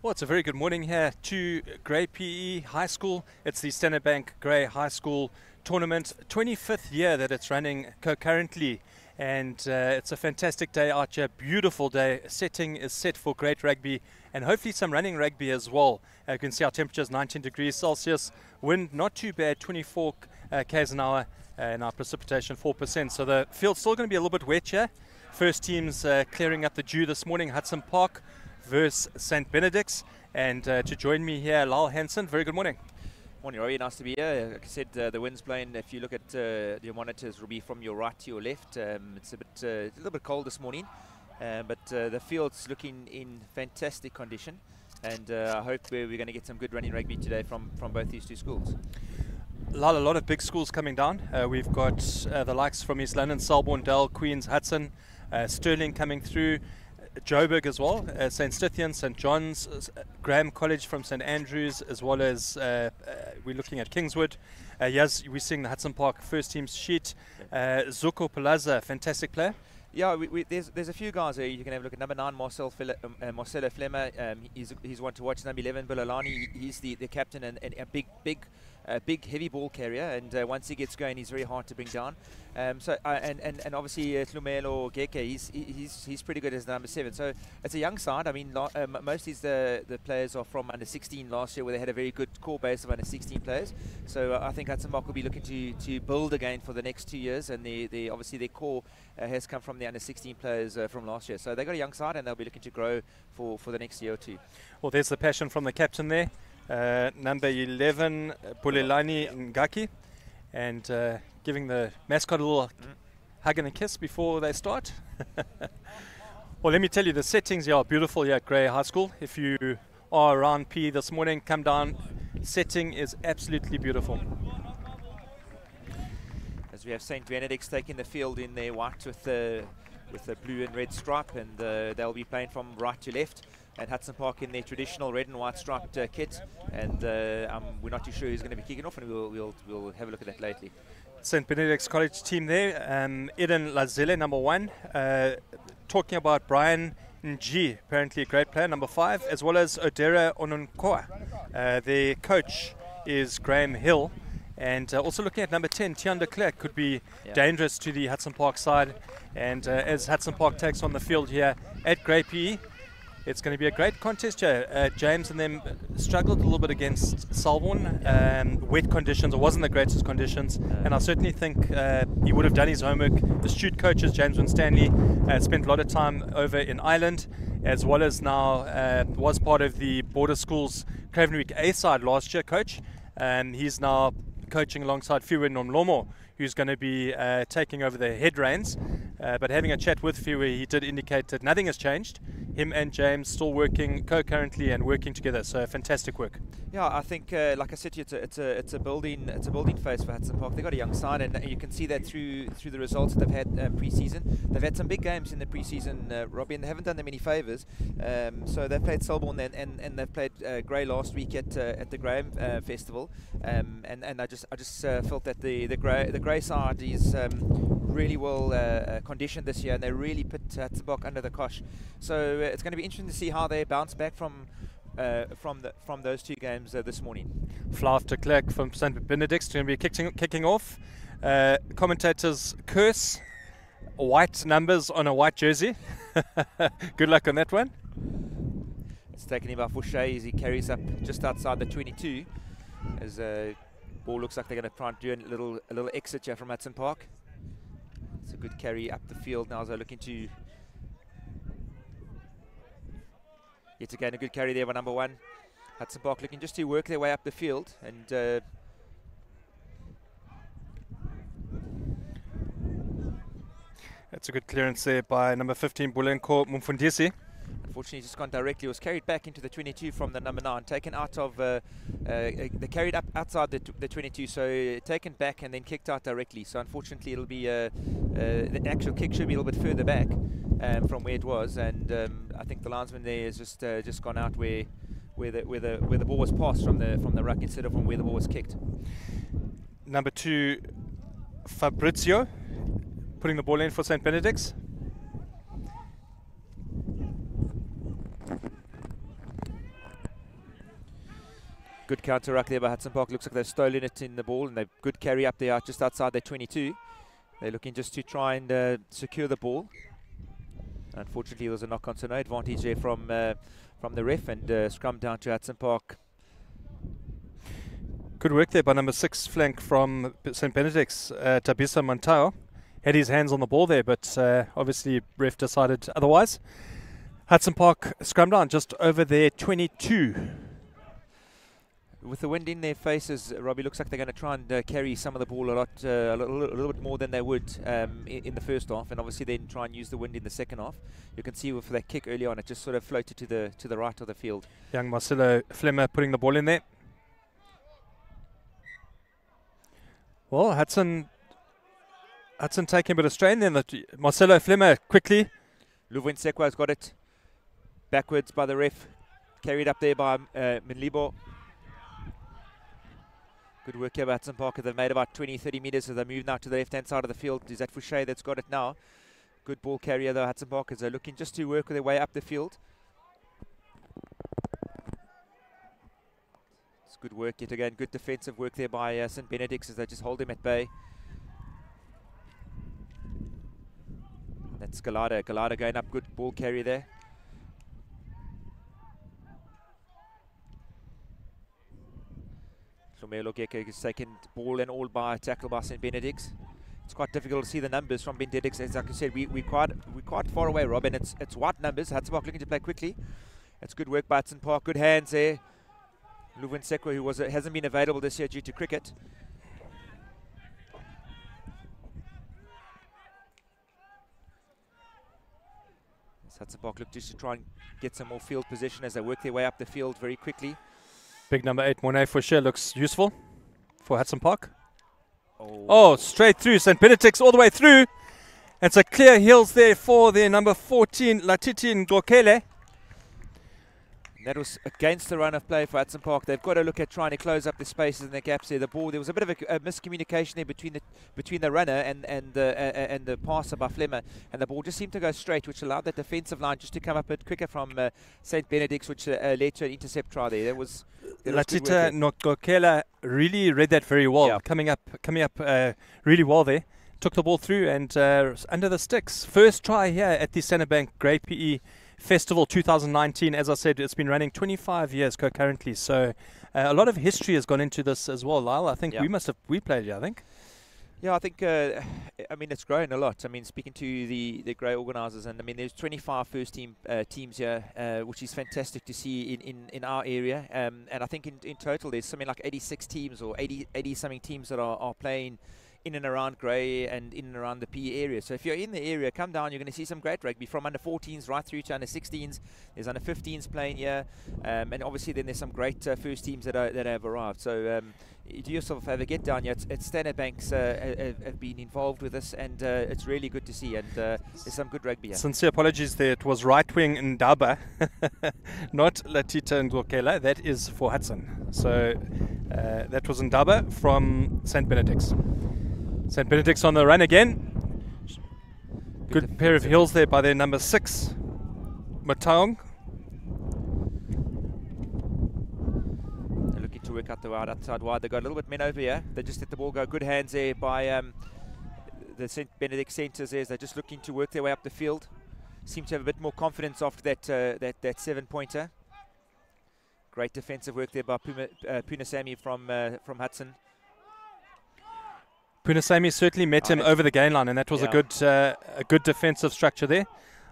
Well, it's a very good morning here to Grey PE High School. It's the Standard Bank Grey High School tournament, 25th year that it's running concurrently. And it's a fantastic day out here, beautiful day. Setting is set for great rugby and hopefully some running rugby as well. You can see our temperature is 19 degrees Celsius, wind not too bad, 24 k's an hour, and our precipitation 4%. So the field's still going to be a little bit wet here. First team's clearing up the dew this morning, Hudson Park versus St. Benedict's. And to join me here, Lyle Hansen. Very good morning. Morning, Rory. Nice to be here. Like I said, the wind's blowing. If you look at your monitors, it'll be from your right to your left. It's a little bit cold this morning, but the field's looking in fantastic condition. And I hope we're going to get some good running rugby today from both these two schools. Lyle, a lot of big schools coming down. We've got the likes from East London, Selborne, Dell, Queens, Hudson, Stirling coming through. Joburg as well, St. Stithian, St. John's, Graham College from St. Andrews, as well as we're looking at Kingswood. Yes, we're seeing the Hudson Park first team sheet. Zuko Palaza, fantastic player. Yeah, there's a few guys here. You can have a look at number 9, Marcelo Flemmer. He's one to watch. Number 11, Bulalani. He's the captain and a big heavy ball carrier. And once he gets going, he's very hard to bring down. And obviously Tlumelo Geke, he's pretty good as the number 7. So it's a young side. I mean, most of the players are from under 16 last year, where they had a very good core base of under 16 players. So I think Hudson Park will be looking to build again for the next 2 years. And obviously their core has come from the under 16 players from last year. So they got a young side, and they'll be looking to grow for the next year or two. Well, there's the passion from the captain there. Number 11, Bulelani Ngaki, and giving the mascot a little hug and a kiss before they start. Well, let me tell you, the settings here are beautiful here at Grey High School. If you are around P this morning, come down. Setting is absolutely beautiful. As we have St. Benedict's taking the field in their white with the blue and red stripe, and they'll be playing from right to left. And Hudson Park in their traditional red and white striped kit, and we're not too sure who's going to be kicking off, and we'll have a look at that lately. St. Benedict's College team there, Eden Lazele, number 1. Talking about Brian Ng, apparently a great player, number 5, as well as Odera Onunkoa. Their coach is Graham Hill. And also looking at number 10, Tian de Klerk could be dangerous to the Hudson Park side. And as Hudson Park takes on the field here at Grey PE, it's going to be a great contest here. James and them struggled a little bit against Selborne. Wet conditions, it wasn't the greatest conditions. And I certainly think he would have done his homework. Astute coaches, James Winstanley, spent a lot of time over in Ireland, as well as now was part of the Border Schools Cravenwick A side last year coach. He's now coaching alongside Fiwe Nomlomo, who's going to be taking over the head reins. But having a chat with Fiwe, he did indicate that nothing has changed. Him and James still working concurrently and working together. So fantastic work. Yeah, I think, like I said to you, it's a building phase for Hudson Park. They've got a young side, and you can see that through the results that they've had pre-season. They've had some big games in the pre-season, Robbie, and they haven't done them any favours. So they've played Selborne and they've played Grey last week at the Graham Festival. And I just felt that the Grey side is really well conditioned this year, and they really put Hudson Park under the cosh. So it's going to be interesting to see how they bounce back from those two games this morning. Flav de Klerk from St. Benedict's going to be kicking off. Commentators curse white numbers on a white jersey. Good luck on that one. It's taken him by Fouché as he carries up just outside the 22. As ball looks like they're going to try and do a little exit here from Hudson Park. It's a good carry up the field now as they're looking to. Yet again, a good carry there by number 1. Hudson Park looking just to work their way up the field. And that's a good clearance there by number 15, Bulenko Mumfundisi. Unfortunately, just gone directly. It was carried back into the 22 from the number 9. Taken out of, they carried up outside the 22. So taken back and then kicked out directly. So unfortunately, it'll be the actual kick should be a little bit further back from where it was. And I think the linesman there has just gone out where the ball was passed from the ruck instead of from where the ball was kicked. Number 2, Fabrizio, putting the ball in for St. Benedict's. Good counter ruck there by Hudson Park. Looks like they've stolen it in the ball, and they've good carry up there just outside their 22. They're looking just to try and secure the ball. Unfortunately, there was a knock on, so no advantage there from the ref, and scrum down to Hudson Park. Good work there by number 6 flank from St. Benedict's, Tabisa Montao. Had his hands on the ball there, but obviously ref decided otherwise. Hudson Park scrum down just over their 22. With the wind in their faces, Robbie, looks like they're going to try and carry some of the ball a little bit more than they would in the first half, and obviously then try and use the wind in the second half. You can see with that kick early on, it just sort of floated to the right of the field. Young Marcelo Flemmer putting the ball in there. Well, Hudson taking a bit of strain then. Marcelo Flemmer quickly. Luvin Sekwa's got it. Backwards by the ref. Carried up there by Minlibo. Good work here by Hudson Park. They've made about 20-30 metres as they move now to the left-hand side of the field. Is that Fouché that's got it now? Good ball carrier though, Hudson Park, as they're looking just to work their way up the field. It's good work yet again. Good defensive work there by St. Benedict's as they just hold him at bay. That's Galada. Galada going up. Good ball carrier there. Lomelo Gecko is taken ball and all by a tackle by St. Benedict's. It's quite difficult to see the numbers from Benedict. As like I said, we're quite far away, Rob, and it's white numbers. Hudson Park looking to play quickly. It's good work by Hudson Park. Good hands there. Luvin Sekwa, who hasn't been available this year due to cricket. Hudson Park look just to try and get some more field position as they work their way up the field very quickly. Big number 8, Monet Fouché, looks useful for Hudson Park. Oh, straight through. St. Benedict's all the way through. It's a clear heels there for their number 14, Latiti Ngokele. That was against the run of play for Hudson Park. They've got to look at trying to close up the spaces and the gaps there. The ball, there was a bit of a miscommunication there between the runner and the passer by Flemmer, and the ball just seemed to go straight, which allowed that defensive line just to come up a bit quicker from St. Benedict's, which led to an intercept try there. Latita Ngokele really read that very well, yeah. coming up really well there. Took the ball through and under the sticks. First try here at the Centrebank Grey PE Festival 2019. As I said, it's been running 25 years concurrently, so a lot of history has gone into this as well, Lyle. I think we played it, I think. Yeah, I think, I mean, it's grown a lot. I mean, speaking to the Grey organisers, and I mean, there's 25 first team teams here, which is fantastic to see in our area. And I think in total there's something like 86 teams or 80 something teams that are playing in and around Grey and in and around the PE area. So if you're in the area, come down. You're going to see some great rugby from under 14s right through to under 16s. There's under 15s playing here, and obviously then there's some great first teams that have arrived. So do yourself a favour, get down here. It's Standard Banks have been involved with this, and it's really good to see. And there's some good rugby here. Sincere apologies there. It was right wing Ndaba, not Latita Ngokele. That is for Hudson. So that was Ndaba from St. Benedict's. St. Benedict's on the run again. Good pair of heels there by their number 6, Mataung. They're looking to work out the outside wide. They got a little bit men over here. They just let the ball go. Good hands there by the St. Benedict centres there. They're just looking to work their way up the field. Seem to have a bit more confidence after that 7-pointer. Great defensive work there by Punasami from Hudson. Punasami certainly met him over the gain line, and that was a good defensive structure there.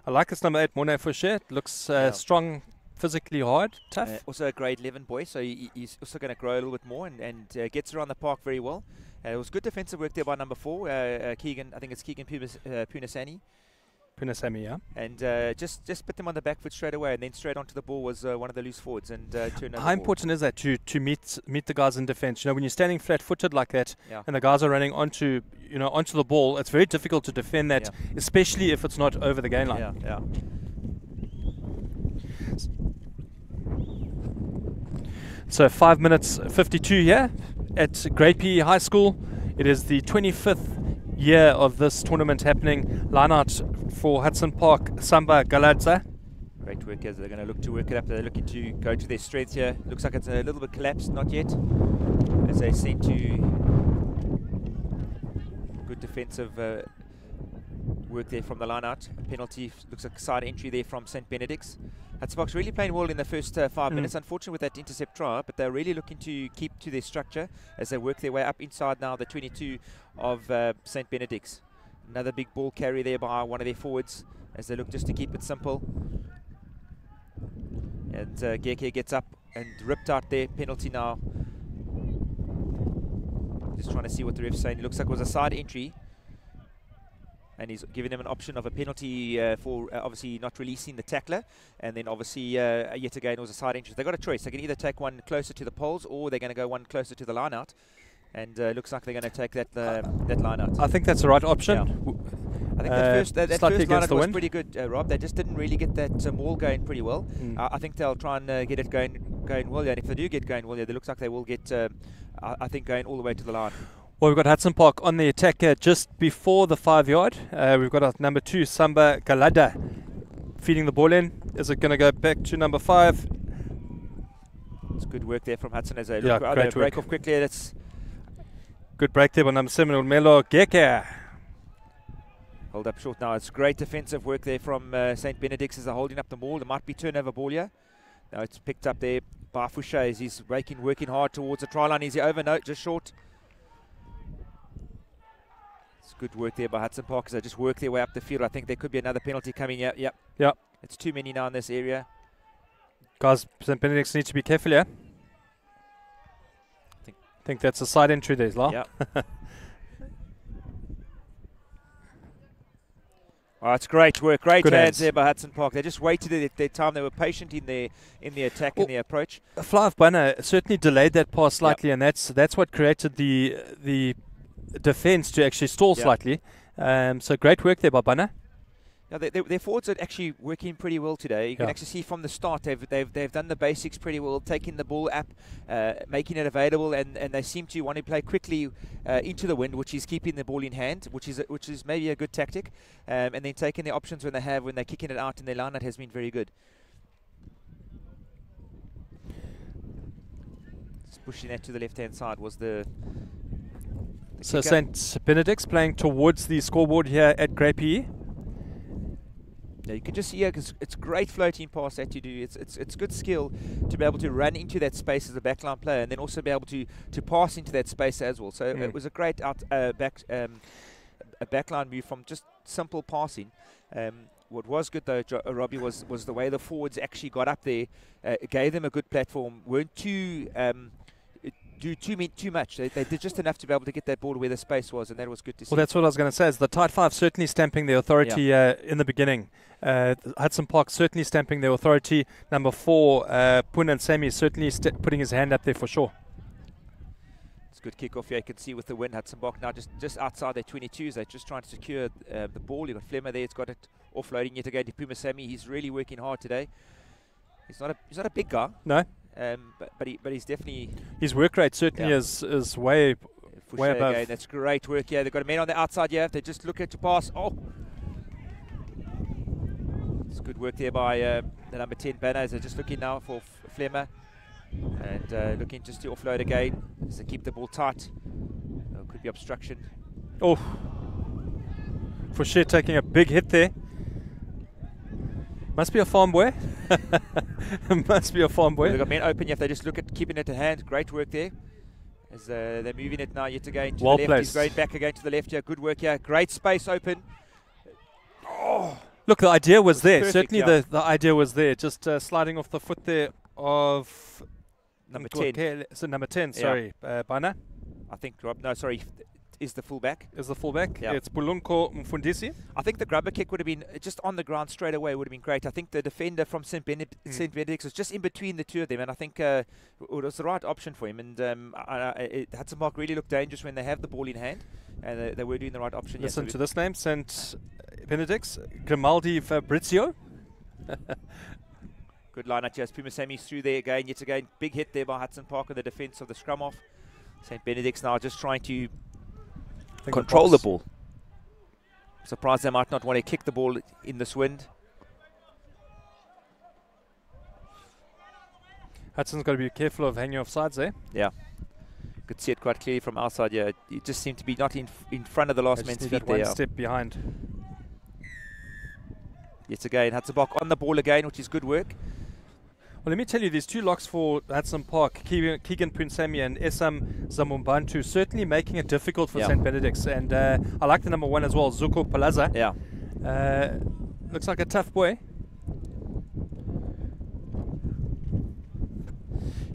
I like this number 8, Monet Fouché. Looks strong, physically hard, tough. Also a grade 11 boy, so he's also going to grow a little bit more and gets around the park very well. It was good defensive work there by number 4, Keegan. I think it's Keegan Punasami. Punasami, yeah. And just put them on the back foot straight away, and then straight onto the ball was one of the loose forwards. And how important is that to meet the guys in defence? You know, when you're standing flat-footed like that, and the guys are running onto the ball, it's very difficult to defend that, especially if it's not over the gain line. Yeah. So 5 minutes 52 here at Grey PE High School. It is the 25th year of this tournament happening. Line out for Hudson Park, Samba Galadza. Great Great work as they're going to look to work it up. They're looking to go to their strength here. Looks like it's a little bit collapsed, not yet. As they sent to good defensive work there from the line out. Penalty, looks like a side entry there from St. Benedict's. Hudson really playing well in the first 5 minutes. Unfortunately with that intercept try, but they're really looking to keep to their structure as they work their way up inside now the 22 of St. Benedict's. Another big ball carry there by one of their forwards as they look just to keep it simple. And Geke gets up and ripped out there. Penalty now. Just trying to see what the ref's saying. It looks like it was a side entry. And he's giving him an option of a penalty for obviously not releasing the tackler. And then obviously yet again it was a side entry. They've got a choice. They can either take one closer to the poles or they're going to go one closer to the line out. And looks like they're going to take that that line out. I think that's the right option. Yeah. I think that first line out was pretty good, Rob. They just didn't really get that maul going pretty well. I think they'll try and get it going well. And if they do get going well, it looks like they will get, I think, going all the way to the line. Well, we've got Hudson Park on the attack just before the 5 yard. We've got our number 2, Samba Galada, feeding the ball in. Is it going to go back to number 5? It's good work there from Hudson as they break off quickly. That's good break there by number 7, Melo Geke. Hold up short now. It's great defensive work there from St. Benedict's as they're holding up the ball. There might be turnover ball here. Now it's picked up there by Fouché as he's working hard towards the try line. Is he over? No, just short. Good work there by Hudson Park as they just work their way up the field. I think there could be another penalty coming. Yep. It's too many now in this area. Guys, St. Benedict's need to be careful here. I think that's a side entry there, Lau. Yep. Oh, it's great work. Great hands there by Hudson Park. They just waited their time. They were patient in the attack and the approach. Flav Banner certainly delayed that pass slightly, and that's what created the defense to actually stall slightly. So great work there by Banner. Yeah, their forwards are actually working pretty well today. You can actually see from the start they've done the basics pretty well, taking the ball up, making it available, and they seem to want to play quickly into the wind, which is keeping the ball in hand, which is maybe a good tactic, and then taking the options when they're kicking it out in their line. That has been very good. Just pushing that to the left hand side was the so St. Benedict's playing towards the scoreboard here at Grey PE. Yeah, you can just see because it's great floating pass that you do. It's good skill to be able to run into that space as a backline player, and then also be able to pass into that space as well. So it was a great a backline move from just simple passing. What was good though, Robbie, was the way the forwards actually got up there, gave them a good platform. Weren't too do too much. They did just enough to be able to get that ball where the space was, and that was good to see. Well, that's what I was going to say. Is the tight five certainly stamping their authority in the beginning. Hudson Park certainly stamping their authority. Number 4, Pun and Sammy certainly putting his hand up there for sure. It's a good kick-off here. You can see with the win, Hudson Park now just outside their 22s. They're just trying to secure the ball. You've got Flemmer there. It's got it offloading yet again to Puma Sammy. He's really working hard today. He's not a big guy. No. But he's definitely... His work rate certainly is way above. Again. That's great work here. They've got a man on the outside here. They just look at to pass. Oh! It's good work there by the number 10 Banners. They're just looking now for Flemmer. And looking just to offload again. As they keep the ball tight. Could be obstruction. Oh! Fouché taking a big hit there. Must be a farm boy. Must be a farm boy. They've got men open if they just look at keeping it at hand. Great work there. As they're moving it now yet again to the left. Placed. He's going back again to the left here. Good work here. Great space open. Oh. Look, the idea was there. Perfect, certainly the idea was there. Just sliding off the foot there of number 10. So number 10, sorry, Bana. I think, Rob, no, sorry. Is the fullback. Yeah. It's Bulunko Mfundisi. I think the grubber kick would have been just on the ground straight away. Would have been great. I think the defender from St. Benedict's was just in between the two of them, and I think it was the right option for him. And Hudson Park really looked dangerous when they have the ball in hand, and they were doing the right option. Listen to this name, St. Benedict's, Grimaldi Fabrizio. Good line out here. Puma Sammy's through there again. Yet again, big hit there by Hudson Park on the defence of the scrum off. St. Benedict's now just trying to control the ball. Surprised they might not want to kick the ball in this wind. Hudson's got to be careful of hanging off sides there. Yeah. Could see it quite clearly from outside. Yeah, it just seemed to be not in front of the last man's feet there. One step behind. Yet again, Hudson Park on the ball again, which is good work. Well, let me tell you, these 2 locks for Hudson Park, Keegan Punsami and Esam Zamumbantu, certainly making it difficult for St. Benedict's. And I like the number 1 as well, Zuko Palaza. Yeah. Looks like a tough boy.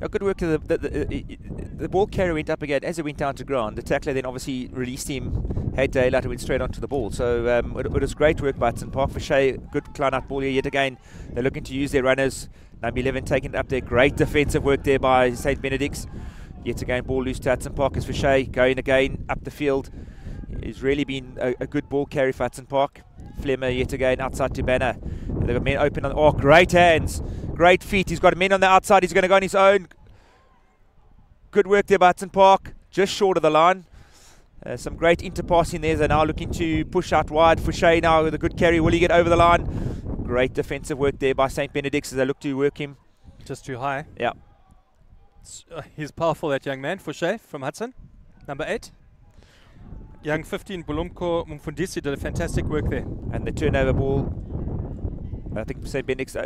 Good work. The ball carrier went up again as it went down to ground. The tackler then obviously released him, had daylight, and went straight onto the ball. So it was great work by Hudson Park. Fache, good climb out ball here yet again. They're looking to use their runners. Number 11 taking it up there. Great defensive work there by St. Benedict's. Yet again, ball loose to Hudson Park as Fache going again up the field. It's really been a good ball carry for Hudson Park. Flemmer yet again outside to Banner. They've got men open on. Oh, great hands. Great feet. He's got men on the outside. He's going to go on his own. Good work there by Hudson Park. Just short of the line. Some great interpassing there. They're now looking to push out wide. Fache now with a good carry. Will he get over the line? Great defensive work there by St. Benedict's as they look to work him. Just too high. Yeah. He's powerful, that young man, Fache from Hudson. Number 8. Young 15, Bulumko Mumfundisi did a fantastic work there. And the turnover ball, I think St. Benedict's,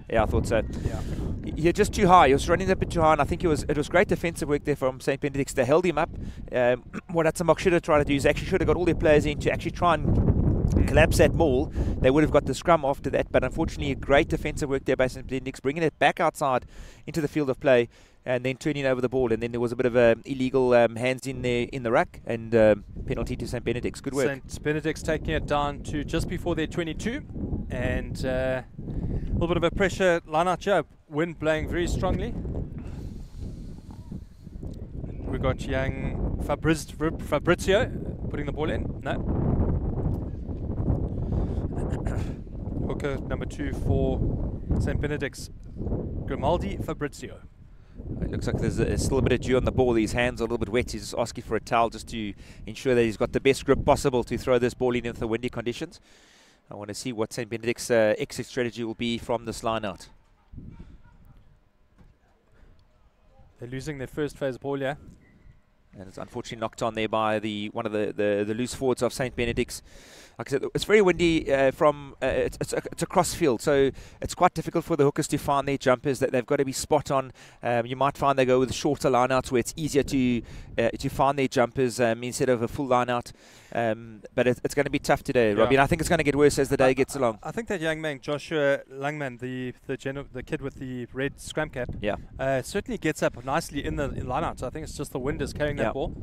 yeah, I thought so. Yeah. You're just too high. He was running a bit too high, and I think it was great defensive work there from St. Benedict's. They held him up. What Hudson Park should have tried to do is actually should have got all their players in to actually try and collapse that maul. They would have got the scrum after that, but unfortunately, a great defensive work there by St. Benedict's, bringing it back outside into the field of play, and then turning over the ball. And then there was a bit of illegal hands in there in the ruck, and penalty to St. Benedict's. Good work. St. Benedict's taking it down to just before their 22, and a little bit of a pressure line out here. Wind blowing very strongly. We've got young Fabrizio putting the ball in. No. Hooker number 2 for St. Benedict's, Grimaldi Fabrizio. It looks like there's still a bit of dew on the ball. His hands are a little bit wet. He's just asking for a towel just to ensure that he's got the best grip possible to throw this ball in the windy conditions. I want to see what St. Benedict's exit strategy will be from this line out. They're losing their first phase ball, yeah. And it's unfortunately knocked on there by one of the loose forwards of St. Benedict's. Like I said, it's very windy it's a cross field, so it's quite difficult for the hookers to find their jumpers. That they've got to be spot on. You might find they go with shorter lineouts where it's easier to find their jumpers instead of a full lineout. But it's going to be tough today, Robbie. And I think it's going to get worse as the day gets along. I think that young man, Joshua Langman, the kid with the red scrum cap, certainly gets up nicely in the lineout. So I think it's just the wind is carrying that ball.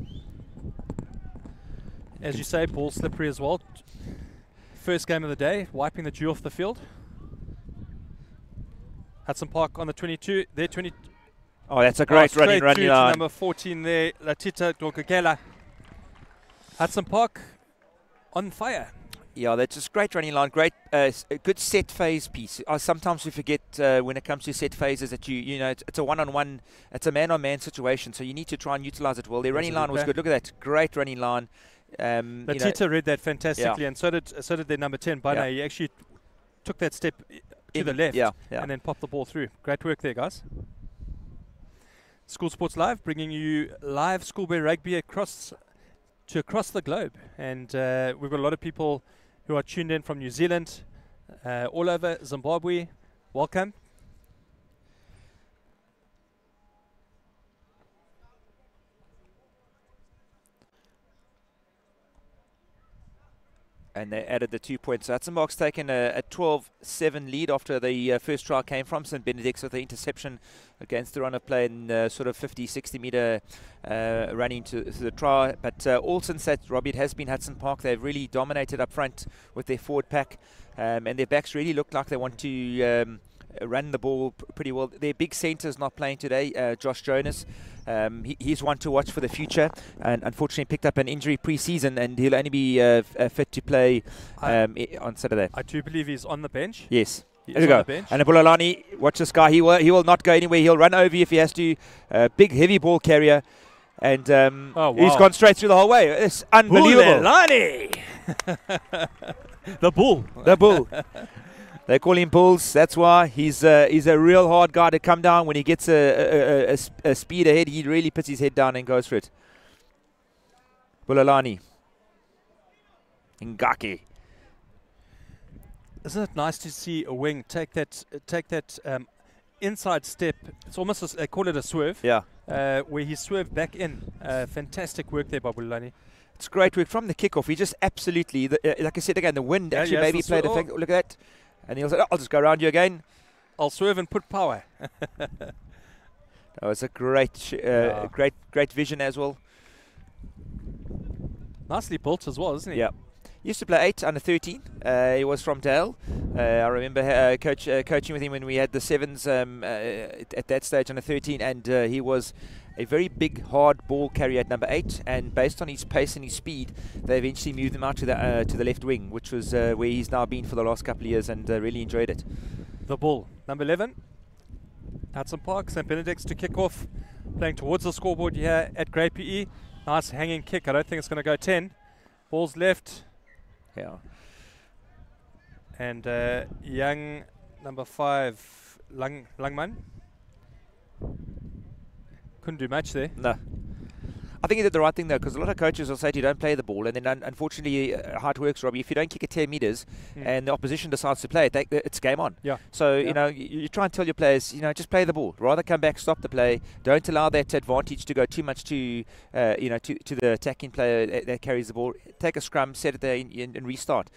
As you say, ball slippery as well. First game of the day, wiping the dew off the field. Hudson Park on the 22. They're 20. Oh, that's a great running line. Number 14 there, Latita Dokakela. Hudson Park on fire. Yeah, that's just great running line. Great, a good set phase piece. Sometimes we forget when it comes to set phases that you know it's a one-on-one, it's a man-on-man situation. So you need to try and utilize it well. Their running line was good. Look at that, great running line. Latita read that fantastically, and so did their number 10, Bana. He actually took that step to the left and then popped the ball through. Great work there, guys. School Sports Live, bringing you live schoolboy rugby across the globe, and we've got a lot of people who are tuned in from New Zealand, all over Zimbabwe. Welcome. And they added the 2 points. So Hudson Park's taken a 12-7 lead after the first try came from St. Benedict's with the interception against the run of play in sort of 50-60 metre running to the try. But all since that, Robbie, it has been Hudson Park. They've really dominated up front with their forward pack. And their backs really look like they want to run the ball pretty well. Their big centre's not playing today, Josh Jonas. He's one to watch for the future, and unfortunately picked up an injury pre-season, and he'll only be fit to play on Saturday. I do believe he's on the bench. Yes. There we go. And Bulolani, watch this guy. He will not go anywhere. He'll run over you if he has to. Big, heavy ball carrier. And he's gone straight through the whole way. It's unbelievable. Bulolani! The bull. The bull. They call him Bulls. That's why he's a real hard guy to come down. When he gets a speed ahead, he really puts his head down and goes for it. Bulalani. Ngaki. Isn't it nice to see a wing take that inside step? It's almost they call it a swerve. Yeah. Where he swerved back in. Fantastic work there by Bulalani. It's great work from the kickoff. He just absolutely, like I said again, the wind actually maybe played a factor. Look at that. And he'll say, I'll just go around you again. I'll swerve and put power. That was a great vision as well. Nicely built as well, isn't he? Yeah. He used to play 8 under 13. He was from Dale. I remember coaching with him when we had the 7s at that stage under 13, and he was a very big, hard ball carrier at number 8. And based on his pace and his speed, they eventually moved him out to the left wing, which was where he's now been for the last couple of years, and really enjoyed it. The ball, number 11, Hudson Park, St. Benedict's to kick off, playing towards the scoreboard here at Grey PE. Nice hanging kick. I don't think it's going to go 10. Ball's left. Yeah. And young number 5, Langman. Couldn't do much there. No. I think he did the right thing though, because a lot of coaches will say to you, don't play the ball, and then unfortunately how it works, Robbie, if you don't kick it 10 metres and the opposition decides to play it, it's game on. Yeah. So you know, you try and tell your players, you know, just play the ball. Rather come back, stop the play. Don't allow that advantage to go too much to the attacking player that carries the ball. Take a scrum, set it there, and restart.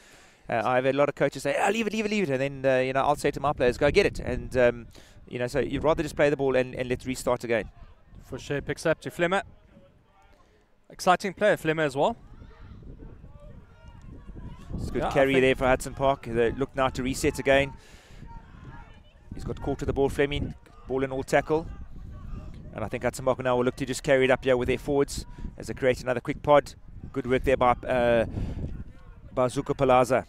I've had a lot of coaches say, leave it, and then I'll say to my players, go get it, and so you'd rather just play the ball and let's restart again. For sure, picks up to Flemmer. Exciting player, Flemmer as well. It's a good carry there for Hudson Park. They look now to reset again. He's got caught to the ball, Fleming. Ball and all tackle. And I think Hudson Park now will look to just carry it up here with their forwards as they create another quick pod. Good work there by Zuko Palaza.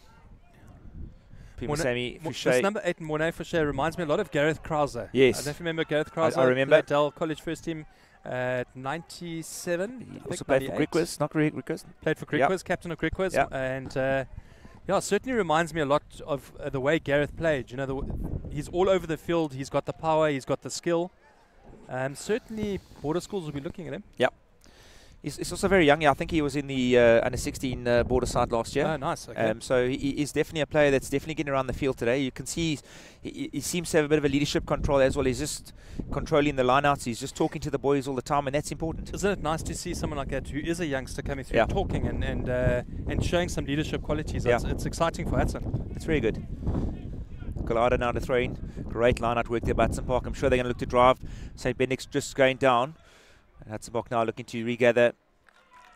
This number 8, Mornay Fouché, reminds me a lot of Gareth Krauser. Yes. I don't remember Gareth Krauser. I remember. Dell College first team. 97. He also played for Griquas, not Griquas. Played for Griquas, captain of Griquas, and certainly reminds me a lot of the way Gareth played. You know, he's all over the field. He's got the power. He's got the skill. Certainly, border schools will be looking at him. Yep. He's also very young. Yeah, I think he was in the under-16 border side last year. Oh, nice. Okay. So he is definitely a player that's definitely getting around the field today. You can see he seems to have a bit of a leadership control as well. He's just controlling the lineouts. He's just talking to the boys all the time, and that's important. Isn't it nice to see someone like that who is a youngster coming through, talking and showing some leadership qualities? Yeah. It's exciting for Hudson. It's very good. Gallardo now to throw in. Great line-out work there by Hudson Park. I'm sure they're going to look to drive. St. Benedict's just going down. And Hudson Park now looking to regather.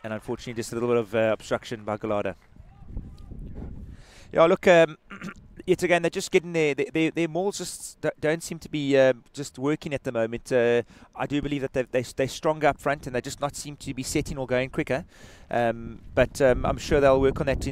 And unfortunately, just a little bit of obstruction by Gallardo. Yeah, look, yet again, they're just getting their mauls just don't seem to be just working at the moment. I do believe that they're stronger up front and they just not seem to be setting or going quicker. But I'm sure they'll work on that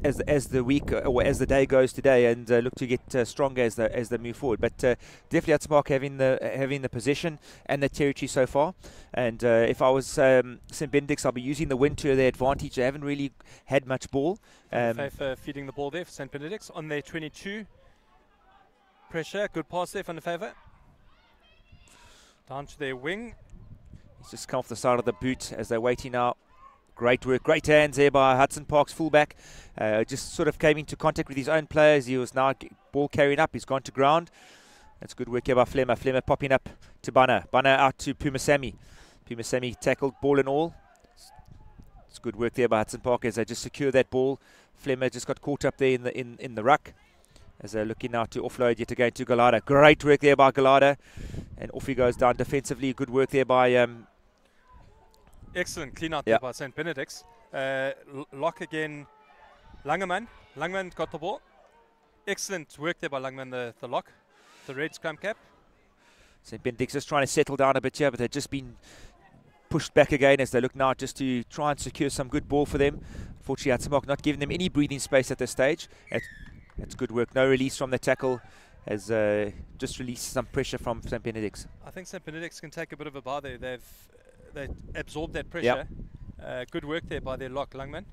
as the week or as the day goes today, and look to get stronger as they move forward. But definitely Hudson Park having the possession and the territory so far. And if I was St. Benedict's, I'll be using the wind to their advantage. They haven't really had much ball. Feeding the ball there for St. Benedict's on their 22. Pressure, good pass there from the favour. Down to their wing. He's just come off the side of the boot as they're waiting now. Great work, great hands there by Hudson Park's fullback. Just sort of came into contact with his own players. He was now ball carrying up. He's gone to ground. That's good work here by Flemmer. Flemmer popping up to Bana. Bana out to Pumasami. Pumasami tackled ball and all. It's good work there by Hudson Park as they just secure that ball. Flemmer just got caught up there in the ruck as they're looking now to offload yet again to Gallardo. Great work there by Gallardo. And off he goes down defensively. Good work there by... Excellent clean out there by St. Benedict's. Lock again, Langeman. Langeman got the ball. Excellent work there by Langeman, the lock, the red scrum cap. St. Benedict's just trying to settle down a bit here, but they've just been pushed back again as they look now just to try and secure some good ball for them. Unfortunately, Hudson Park not giving them any breathing space at this stage. That's good work. No release from the tackle as just released some pressure from St. Benedict's. I think St. Benedict's can take a bit of a bow there. They absorbed that pressure. Good work there by their lock, Langman.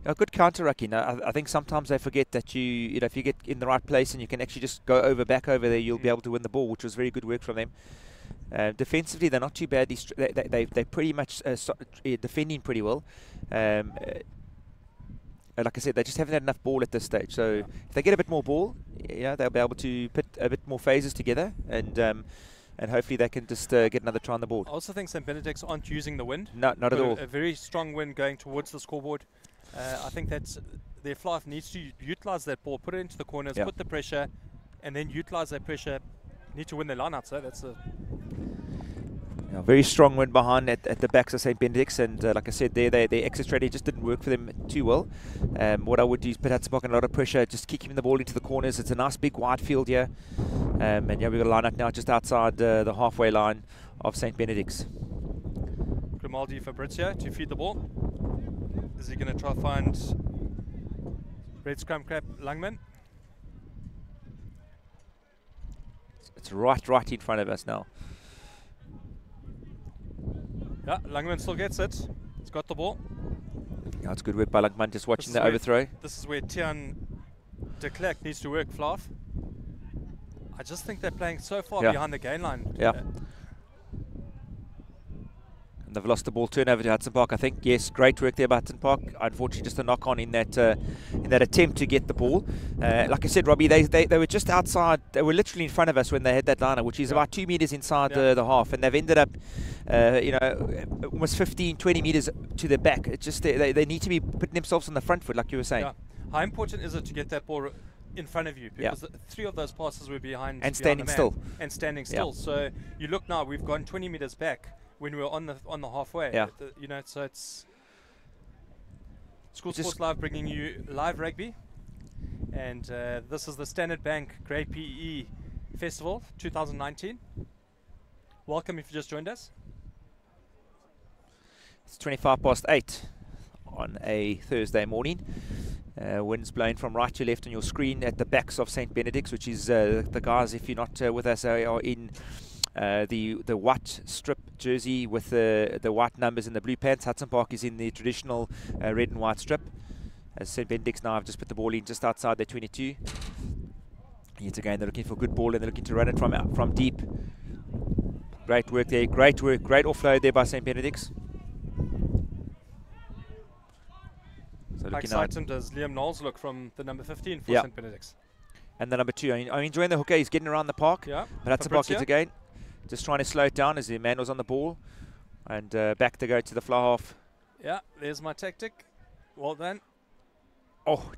A good counter rucking. I think sometimes they forget that you know, if you get in the right place and you can actually just go back over there, you'll be able to win the ball, which was very good work from them. Defensively, they're not too bad. They pretty much defending pretty well. Like I said, they just haven't had enough ball at this stage. So if they get a bit more ball, they'll be able to put a bit more phases together, and hopefully they can just get another try on the board. I also think St. Benedict's aren't using the wind. No, not at all. A very strong wind going towards the scoreboard. I think that's their flight needs to utilise that ball, put it into the corners, put the pressure, and then utilise that pressure. Need to win their line-out, so that's a... very strong wind behind at the backs of St. Benedict's, and like I said, their exit strategy just didn't work for them too well. What I would do is put Hudson on a lot of pressure, just kicking the ball into the corners. It's a nice big wide field here, and we've got a line up now just outside the halfway line of St. Benedict's. Grimaldi Fabrizio to feed the ball. Is he going to try to find Red Scrum Crab Langman? It's right in front of us now. Yeah, Langman still gets it. He's got the ball. Yeah, it's good work by Langman, just watching the overthrow. This is where Tian de Klerk needs to work, Flav. I just think they're playing so far behind the gain line. Yeah. And they've lost the ball, turnover to Hudson Park, I think. Yes, great work there by Hudson Park. Unfortunately, just a knock on in that attempt to get the ball. Like I said, Robbie, they were just outside. They were literally in front of us when they had that liner, which is about 2 meters inside the half, and they've ended up, almost 15, 20 meters to the back. It's just they need to be putting themselves on the front foot, like you were saying. Yeah. How important is it to get that ball in front of you? Because 3 of those passes were behind and standing still. And standing still. So you look now, we've gone 20 meters back when we were on the halfway. Yeah. So it's School Sports Live bringing you live rugby, and this is the Standard Bank Grade PE Festival 2019. Welcome if you just joined us. It's 8:25 on a Thursday morning. Wind's blowing from right to left on your screen at the backs of St. Benedict's, which is the guys, if you're not with us, are in the white strip jersey with the white numbers and the blue pants. Hudson Park is in the traditional red and white strip. As St. Benedict's now have just put the ball in just outside their 22. Yet again, they're looking for good ball and they're looking to run it from deep. Great work there, great work, great offload there by St. Benedict's. So how exciting does Liam Knowles look from the number 15 for St. Benedict's? And the number 2, I'm enjoying the hooker, he's getting around the park. Yeah. But Hudson Park yet again, just trying to slow it down as the man was on the ball. And back to go to the fly half. Yeah, there's my tactic. Well done. Oh.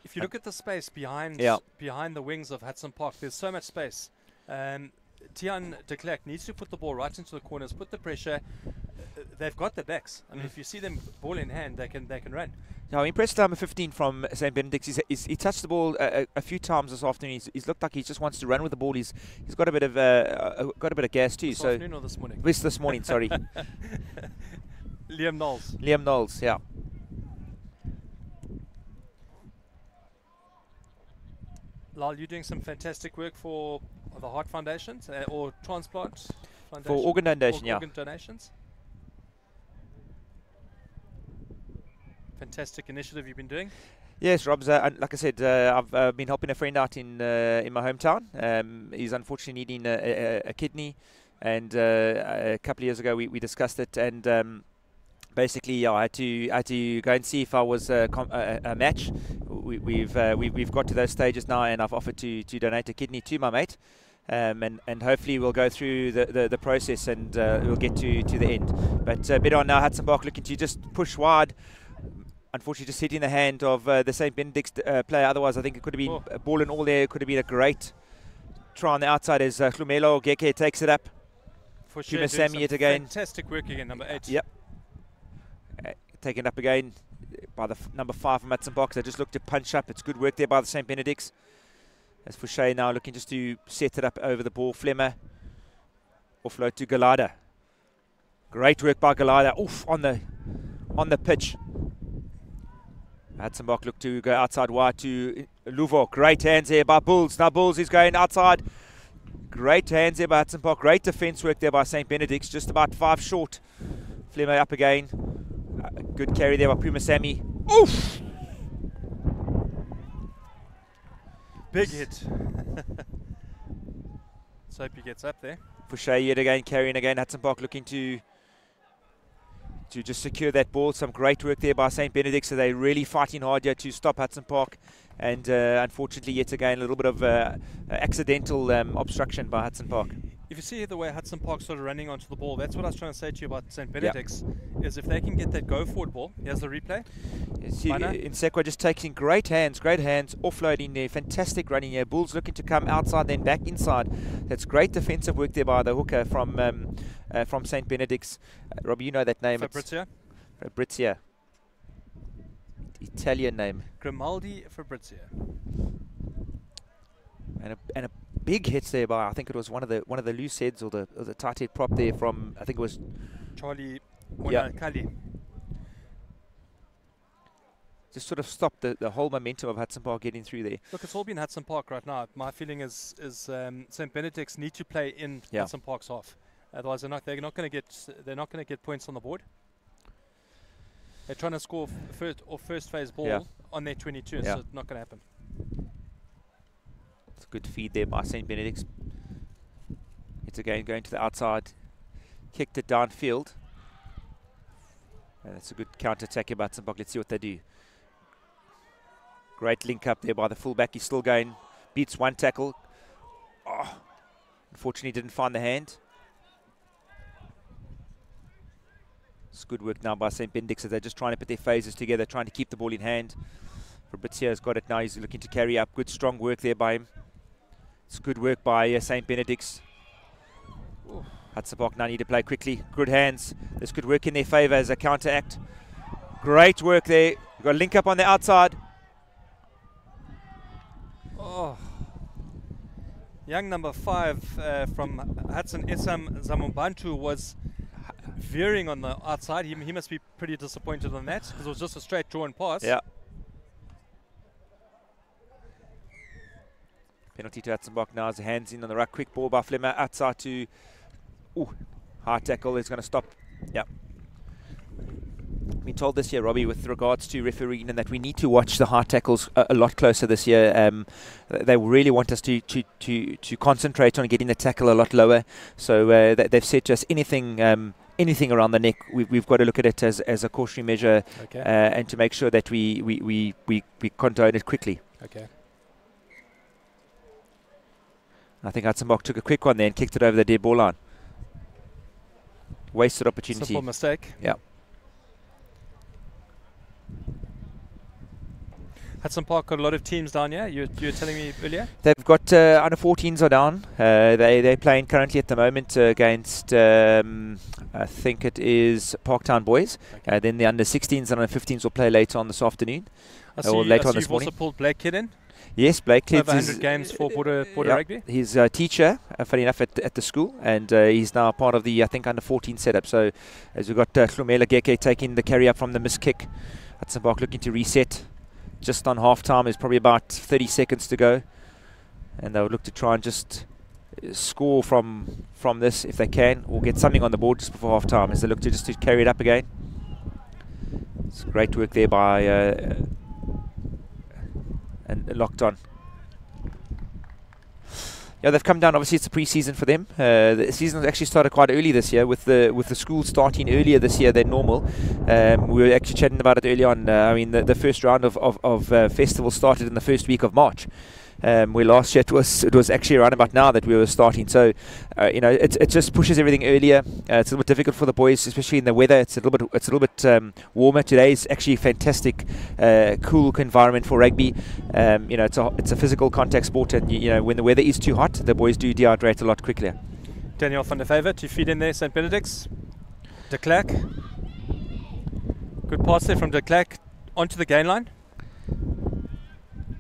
If you look at the space behind the wings of Hudson Park, there's so much space. Tian de Klerk needs to put the ball right into the corners, put the pressure. They've got the backs. I mean, if you see them ball in hand, they can run. Now, I'm impressed number 15 from St. Benedict's. He touched the ball a few times this afternoon. He's looked like he just wants to run with the ball. He's got a bit of gas too. This afternoon or this morning? This morning, sorry. Liam Knowles. Liam Knowles, yeah. Lal, you're doing some fantastic work for the Heart Foundations or Transplant Foundation? For Organ Donation, Organ donations. Fantastic initiative you've been doing. Yes, Rob's. Like I said, I've been helping a friend out in my hometown. He's unfortunately needing a kidney, and a couple of years ago we discussed it, and basically I had to go and see if I was a match. We've got to those stages now, and I've offered to donate a kidney to my mate. And hopefully we'll go through the process and we'll get to the end. But better on now, Hudson Park looking to just push wide. Unfortunately, just hitting the hand of the St. Benedict's player. Otherwise, I think it could have been a ball and all there. It could have been a great try on the outside as Hlumelo Geke takes it up. For sure, Sammy yet again. Fantastic work again, number 8. Yep. Taken up again by the number 5 from Hudson Park. They just looked to punch up. It's good work there by the St. Benedict's. As Fouché now looking just to set it up over the ball. Flemmer. Offload to Galada. Great work by Galada. Oof, on the pitch. Hudson Park look to go outside wide to Luvo. Great hands there by Bulls. Now Bulls is going outside. Great hands there by Hudson Park. Great defence work there by St. Benedict's. Just about 5 short. Flemmer up again. Good carry there by Puma Sammy. Oof! Big hit. Let's hope he gets up there. Fouché yet again, carrying again. Hudson Park looking to just secure that ball. Some great work there by St. Benedict. So they're really fighting hard here to stop Hudson Park. And unfortunately, yet again, a little bit of accidental obstruction by Hudson Park. If you see the way Hudson Park started running onto the ball, that's what I was trying to say to you about St. Benedict's, is if they can get that go-forward ball. Here's the replay. Nsekwa just taking great hands, offloading there, fantastic running here. Bulls looking to come outside, then back inside. That's great defensive work there by the hooker from St. Benedict's. Robbie, you know that name. Fabrizio. Fabrizio. Italian name. Grimaldi Fabrizio. And a big hit there by, I think it was one of the loose heads or the tight head prop there from, I think it was Charlie yeah. Kali. Just sort of stopped the whole momentum of Hudson Park getting through there. Look, it's all been Hudson Park right now. My feeling is St. Benedict's need to play in Hudson Park's half. Otherwise, they're not going to get points on the board. They're trying to score first phase ball on their 22, so it's not going to happen. It's a good feed there by St. Benedict's. It's again going to the outside. Kicked it downfield. And that's a good counter-attack here by Hudson Park. Let's see what they do. Great link up there by the fullback. He's still going. Beats one tackle. Oh, unfortunately didn't find the hand. It's good work now by St. Benedict. So they're just trying to put their phases together, trying to keep the ball in hand. Fabrizio's got it now. He's looking to carry up. Good strong work there by him. It's good work by St. Benedict's. Hudson Park now need to play quickly. Good hands. This could work in their favour as a counteract. Great work there. We've got a link up on the outside. Oh. Young number 5 from Hudson, Esam Zamumbantu, was veering on the outside. He must be pretty disappointed on that because it was just a straight draw and pass. Yeah. Penalty to Hudson Park now as the hands in on the ruck. Quick ball by Flemmer outside to... Ooh, high tackle is going to stop. Yeah. Been told this year, Robbie, with regards to refereeing, and that we need to watch the high tackles a lot closer this year. They really want us to concentrate on getting the tackle a lot lower. So they've said to us anything around the neck, we've got to look at it as a cautionary measure, and to make sure that we condone it quickly. Okay. I think Hudson Park took a quick one there and kicked it over the dead ball line. Wasted opportunity. Simple mistake. Yeah. Hudson Park got a lot of teams down here. You were telling me earlier. They've got under 14s are down. They're playing currently at the moment against I think it is Parktown Boys. Okay. Then the under 16s and under 15s will play later on this afternoon. Or later on this you've morning. also pulled Blake Kidd in. Yes, Blake Kidd. Over 100 games for Border Rugby. He's a teacher, funny enough, at the school, and he's now part of the, I think, under 14 setup. So as we've got Hlumela Geke taking the carry up from the missed kick. Hudson Park looking to reset. Just on half time, there's probably about 30 seconds to go, and they'll look to try and just score from this if they can, or get something on the board just before half time as they look to just to carry it up again. It's great work there by and locked on. Yeah, they've come down. Obviously, it's a pre-season for them. The season actually started quite early this year, with the school starting earlier this year than normal. We were actually chatting about it early on. I mean, the first round of festival started in the first week of March. Where last year it was actually around about now that we were starting. So it just pushes everything earlier. It's a little bit difficult for the boys, especially in the weather. It's a little bit warmer. Today is actually a fantastic cool environment for rugby. It's a physical contact sport, and when the weather is too hot, the boys do dehydrate a lot quicker. Daniel van der Favre to feed in there, St. Benedict's. De Klerk. Good pass there from De Klerk onto the gain line.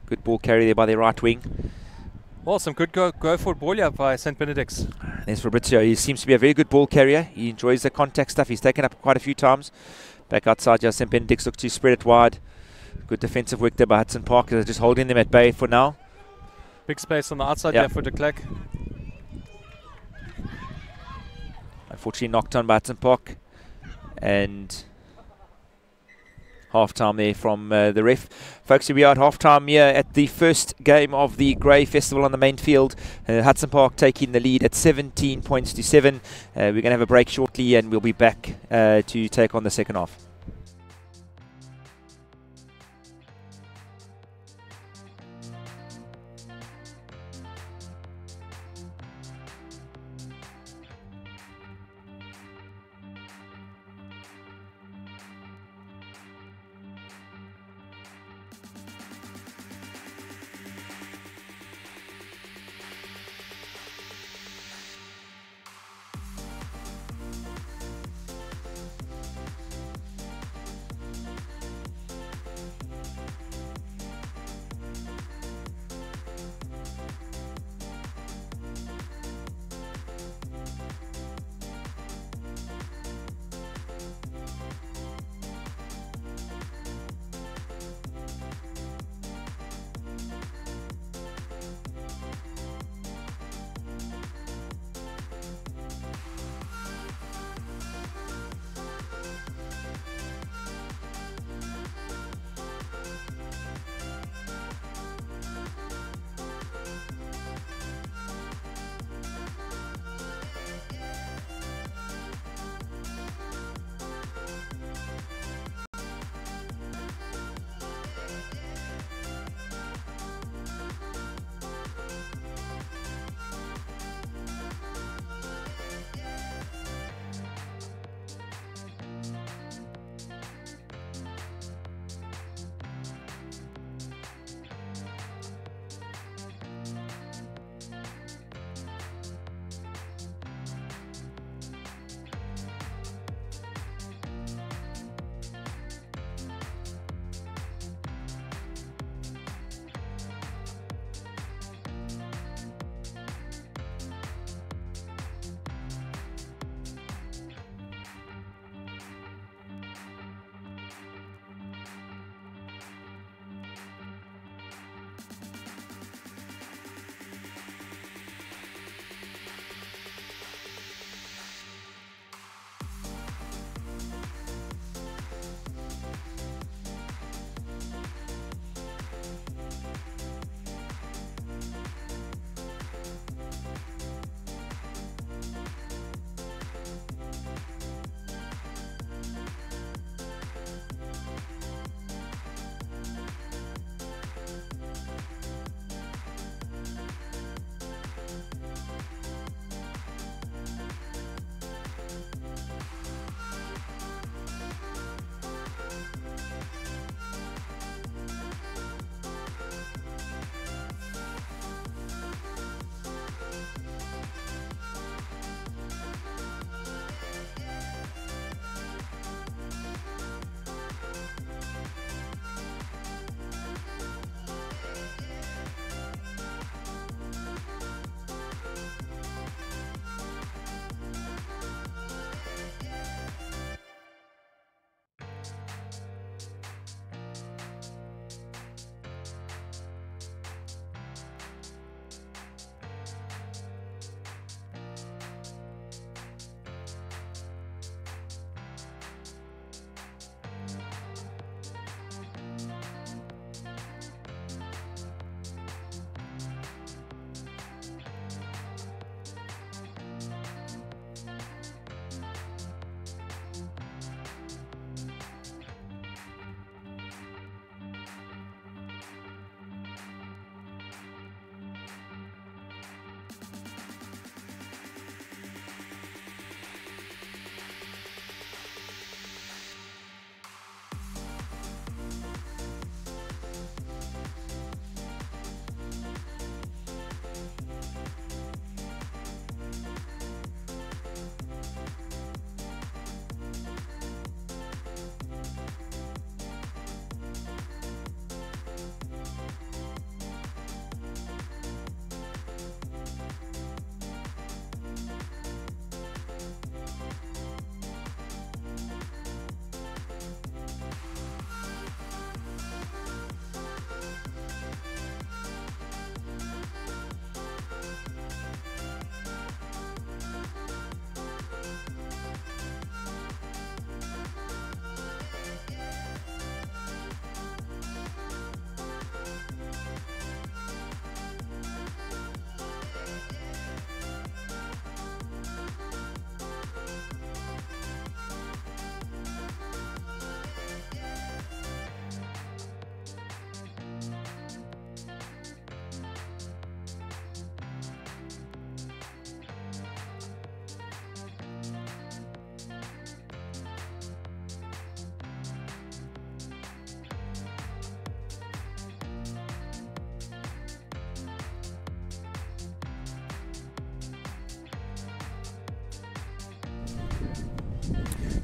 Good ball carry there by their right wing. Well, some good go for ball here by St. Benedict's. There's Fabrizio. He seems to be a very good ball carrier. He enjoys the contact stuff. He's taken up quite a few times. Back outside, St. Benedict's look to spread it wide. Good defensive work there by Hudson Park. They're just holding them at bay for now. Big space on the outside there for De Klerk. Unfortunately knocked on by Hudson Park. And half-time there from the ref. Folks, we are at half-time here at the first game of the Grey Festival on the main field. Hudson Park taking the lead at 17 points to 7. We're going to have a break shortly and we'll be back to take on the second half.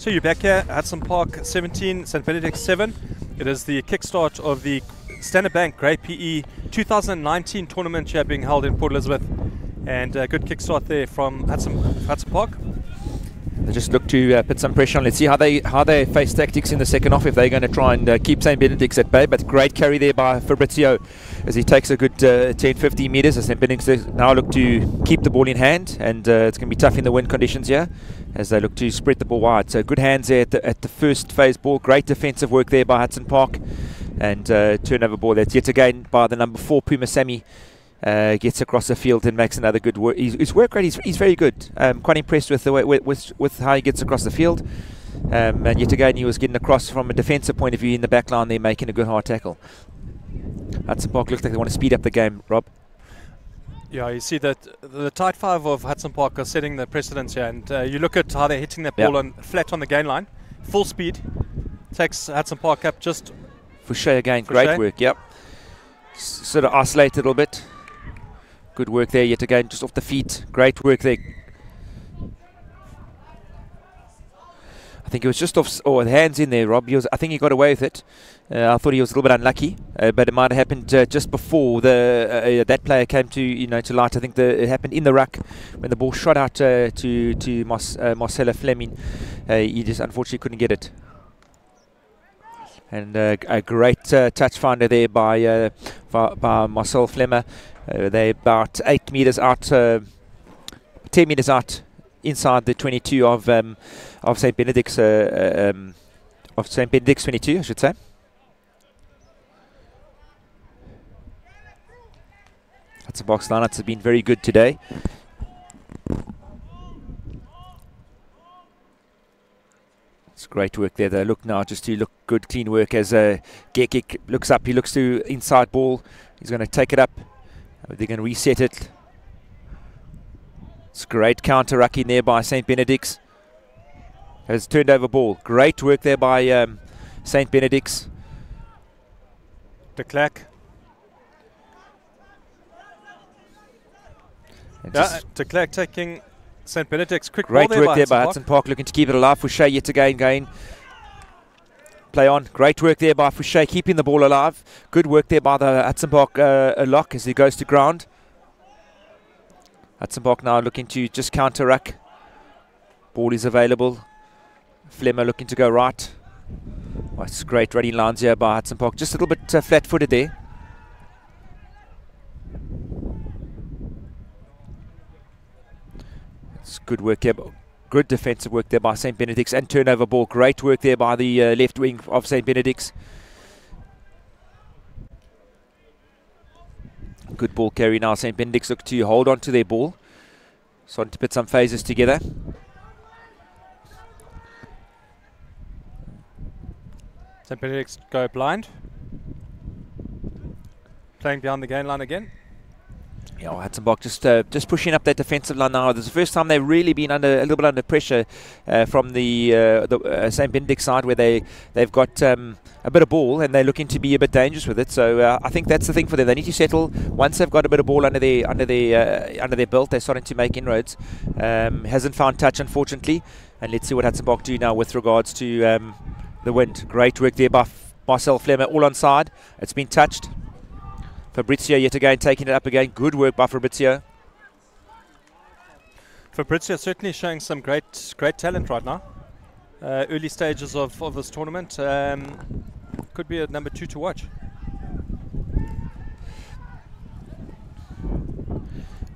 So you're back here, Hudson Park 17, St. Benedict 7. It is the kickstart of the Standard Bank Grey PE 2019 tournament here being held in Port Elizabeth. And a good kickstart there from Hudson Park. They just look to put some pressure on. Let's see how they face tactics in the second half, if they're going to try and keep St. Benedict's at bay. But great carry there by Fabrizio as he takes a good 10-15 metres. As St. Benedict's now look to keep the ball in hand, and it's going to be tough in the wind conditions here as they look to spread the ball wide. So good hands there at the first phase ball. Great defensive work there by Hudson Park, and turnover ball. That's yet again by the number 4 Puma Sammy. Gets across the field and makes another good work. His work rate, he's very good. Quite impressed with the way, with how he gets across the field. And yet again, he was getting across from a defensive point of view in the back line there, making a good hard tackle. Hudson Park looks like they want to speed up the game, Rob. Yeah, you see that the tight five of Hudson Park are setting the precedence here, and you look at how they're hitting that ball on flat on the gain line, full speed, takes Hudson Park up just. Fouché again, great work. Yep, sort of isolate a little bit. Good work there yet again, just off the feet. Great work there. I think it was just off, the hands in there, Rob. I think he got away with it. I thought he was a little bit unlucky, but it might have happened just before that player came to light. I think it happened in the ruck when the ball shot out to Marcelo Fleming. He just unfortunately couldn't get it. And a great touch finder there by Marcel Flemmer. They're about 8 meters out, 10 meters out inside the 22 of St. Benedict's, of St. Benedict's 22, I should say. Hudson Park's lineups have been very good today. It's great work there. They look now just to look good, clean work as Gekik looks up. He looks to inside ball. He's going to take it up. They're going to reset it. It's great counter rucking there by St. Benedict's. Has turned over ball. Great work there by St. Benedict's. De Klerk. De Klerk taking St. Benedict's. Quick great ball there work there by Hudson Park, looking to keep it alive. Fouché yet again going. Play on. Great work there by Fouché, keeping the ball alive. Good work there by the Hudson Park lock as he goes to ground. Hudson Park now looking to just counter ruck. Ball is available. Flemmer looking to go right. Oh, it's great running lines here by Hudson Park. Just a little bit flat-footed there. It's good work here. Good defensive work there by St. Benedict's, and turnover ball. Great work there by the left wing of St. Benedict's. Good ball carry now. St. Benedict's look to hold on to their ball. Starting to put some phases together. St. Benedict's go blind. Playing behind the gain line again. Yeah, Hudson Park just pushing up that defensive line now. This is the first time they've really been a little bit under pressure from the St. Benedict side, where they've got a bit of ball and they're looking to be a bit dangerous with it. So I think that's the thing for them. They need to settle once they've got a bit of ball under their belt. They're starting to make inroads. Hasn't found touch, unfortunately. And let's see what Hudson Park do now with regards to the wind. Great work there by Marcel Flemmer, all on side. It's been touched. Fabrizio yet again taking it up again. Good work by Fabrizio. Fabrizio certainly showing some great talent right now. Early stages of this tournament. Could be a number 2 to watch.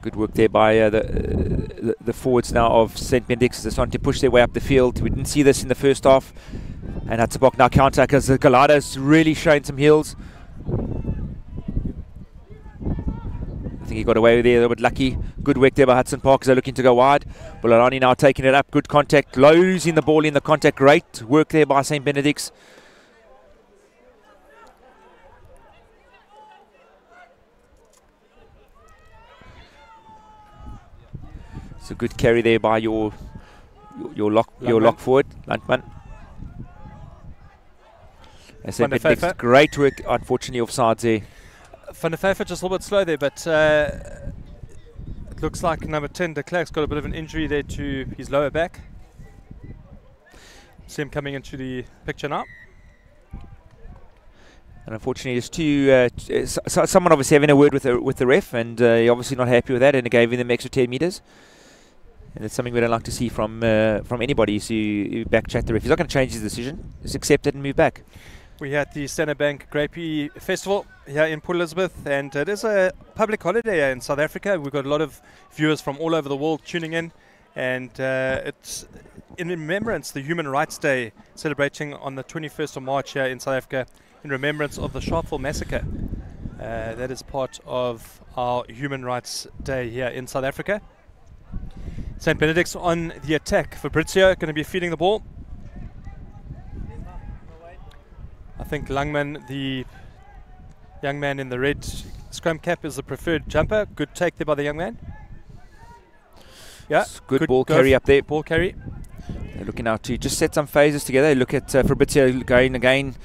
Good work there by the forwards now of St. Benedict's. They're starting to push their way up the field. We didn't see this in the first half. And Hudson Park now counter because Galado's really showing some heels. I think he got away with there a little bit lucky. Good work there by Hudson Park as they're looking to go wide. Bulalani now taking it up. Good contact. Losing the ball in the contact. Great work there by St. Benedict's. It's a good carry there by your lock forward, Landman. St. Benedict's, great work. Unfortunately, offsides there. Van der Vyver just a little bit slow there, but it looks like number 10, de Klerk's got a bit of an injury there to his lower back. See him coming into the picture now. And unfortunately, it's someone obviously having a word with the ref, and you're obviously not happy with that, and it gave him them extra 10 meters. And it's something we don't like to see from anybody. So you back chat the ref. He's not going to change his decision. Just accept it and move back. We're at the Standard Bank Rugby Festival here in Port Elizabeth, and it is a public holiday here in South Africa. We've got a lot of viewers from all over the world tuning in, and it's in remembrance the Human Rights Day, celebrating on the 21st of March here in South Africa in remembrance of the Sharpeville massacre. That is part of our Human Rights Day here in South Africa. St. Benedict's on the attack. Fabrizio going to be feeding the ball. I think Langman, the young man in the red scrum cap, is the preferred jumper. Good take there by the young man. Yeah, good ball carry up there. Ball carry. They're looking out to just set some phases together. Look at Fabrizio going again,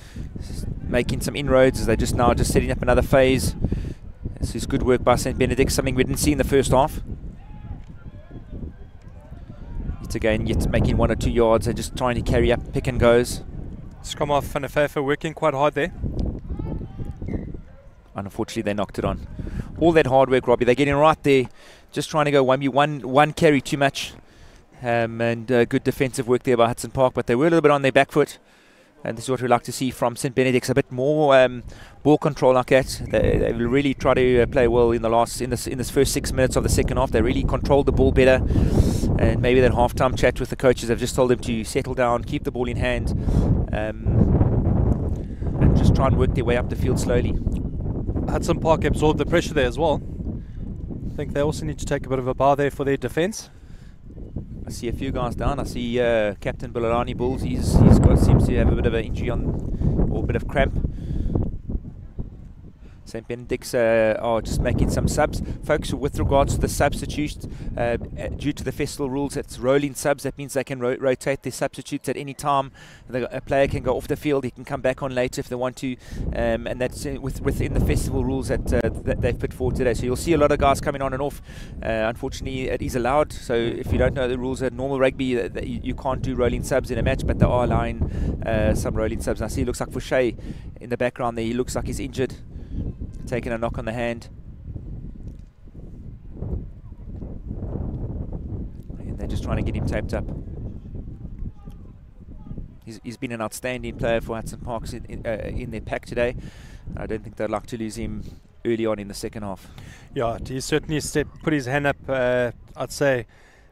making some inroads as they're just setting up another phase. This is good work by St. Benedict, something we didn't see in the first half. It's again yet making 1 or 2 yards. They're just trying to carry up, pick and goes. Scrum off Van der Vyver working quite hard there. Unfortunately, they knocked it on. All that hard work, Robbie. They're getting right there, just trying to go 1v1, one carry too much. And good defensive work there by Hudson Park, but they were a little bit on their back foot. And this is what we like to see from St. Benedict's, a bit more ball control like that. They will really try to play well in this first 6 minutes of the second half. They really controlled the ball better. And maybe that half-time chat with the coaches have just told them to settle down, keep the ball in hand, and just try and work their way up the field slowly. Hudson Park absorbed the pressure there as well. I think they also need to take a bit of a bow there for their defence. I see a few guys down. I see Captain Bulelani Bulls. He's seems to have a bit of an injury or a bit of cramp. St. Benedict's are just making some subs. Folks, with regards to the substitutes, due to the festival rules, it's rolling subs. That means they can rotate their substitutes at any time. A player can go off the field, he can come back on later if they want to, and that's within the festival rules that they've put forward today. So you'll see a lot of guys coming on and off. Unfortunately, it is allowed. So if you don't know the rules at normal rugby, you can't do rolling subs in a match, but they are allowing some rolling subs. And I see it looks like Fouché in the background there. He looks like he's injured. Taking a knock on the hand. And they're just trying to get him taped up. He's been an outstanding player for Hudson Park in their pack today. I don't think they'd like to lose him early on in the second half. Yeah, he certainly put his hand up, I'd say,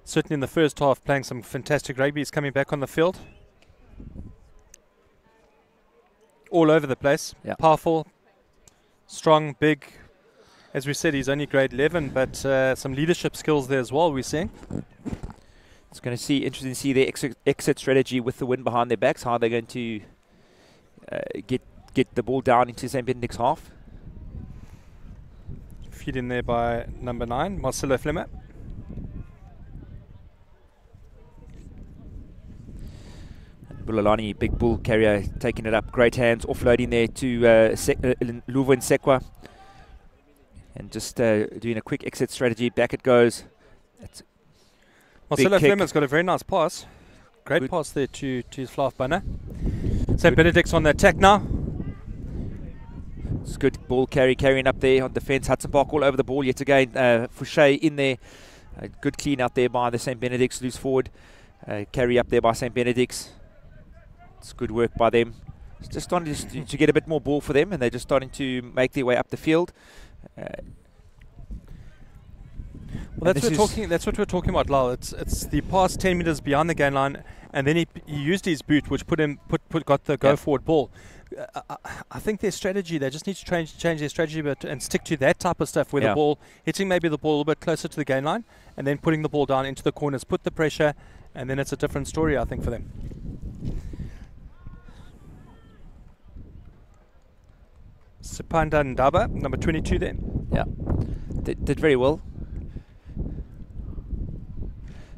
certainly in the first half, playing some fantastic rugby. He's coming back on the field. All over the place. Yeah. Powerful. Strong, big. As we said, he's only grade 11, but some leadership skills there as well, we're seeing. It's going to interesting to see their exit strategy with the wind behind their backs, how they're going to get the ball down into St. Benedict's half. Feed in there by number 9, Marcelo Flemmer. Bulelani, big bull carrier, taking it up. Great hands, offloading there to Luvo and Sekwa. And just doing a quick exit strategy. Back it goes. Marcelo Flemmer's got a very nice pass. Great pass there to his fly bunner. St. Benedict's on the attack now. It's good ball carrying up there on defence. Hudson Park all over the ball yet again. Fouché in there. Good clean out there by the St. Benedict's. Loose forward. Carry up there by St. Benedict's. It's good work by them. It's just starting to get a bit more ball for them, and they're just starting to make their way up the field. Well, that's what we're talking about, Lyle. It's the pass 10 meters beyond the gain line, and then he used his boot, which got the go forward ball. I think their strategy, they just need to change their strategy and stick to that type of stuff, where the ball hitting maybe the ball a little bit closer to the gain line, and then putting the ball down into the corners, put the pressure, and then it's a different story, I think, for them. Sipanda Ndaba, number 22 there. Yeah, did very well.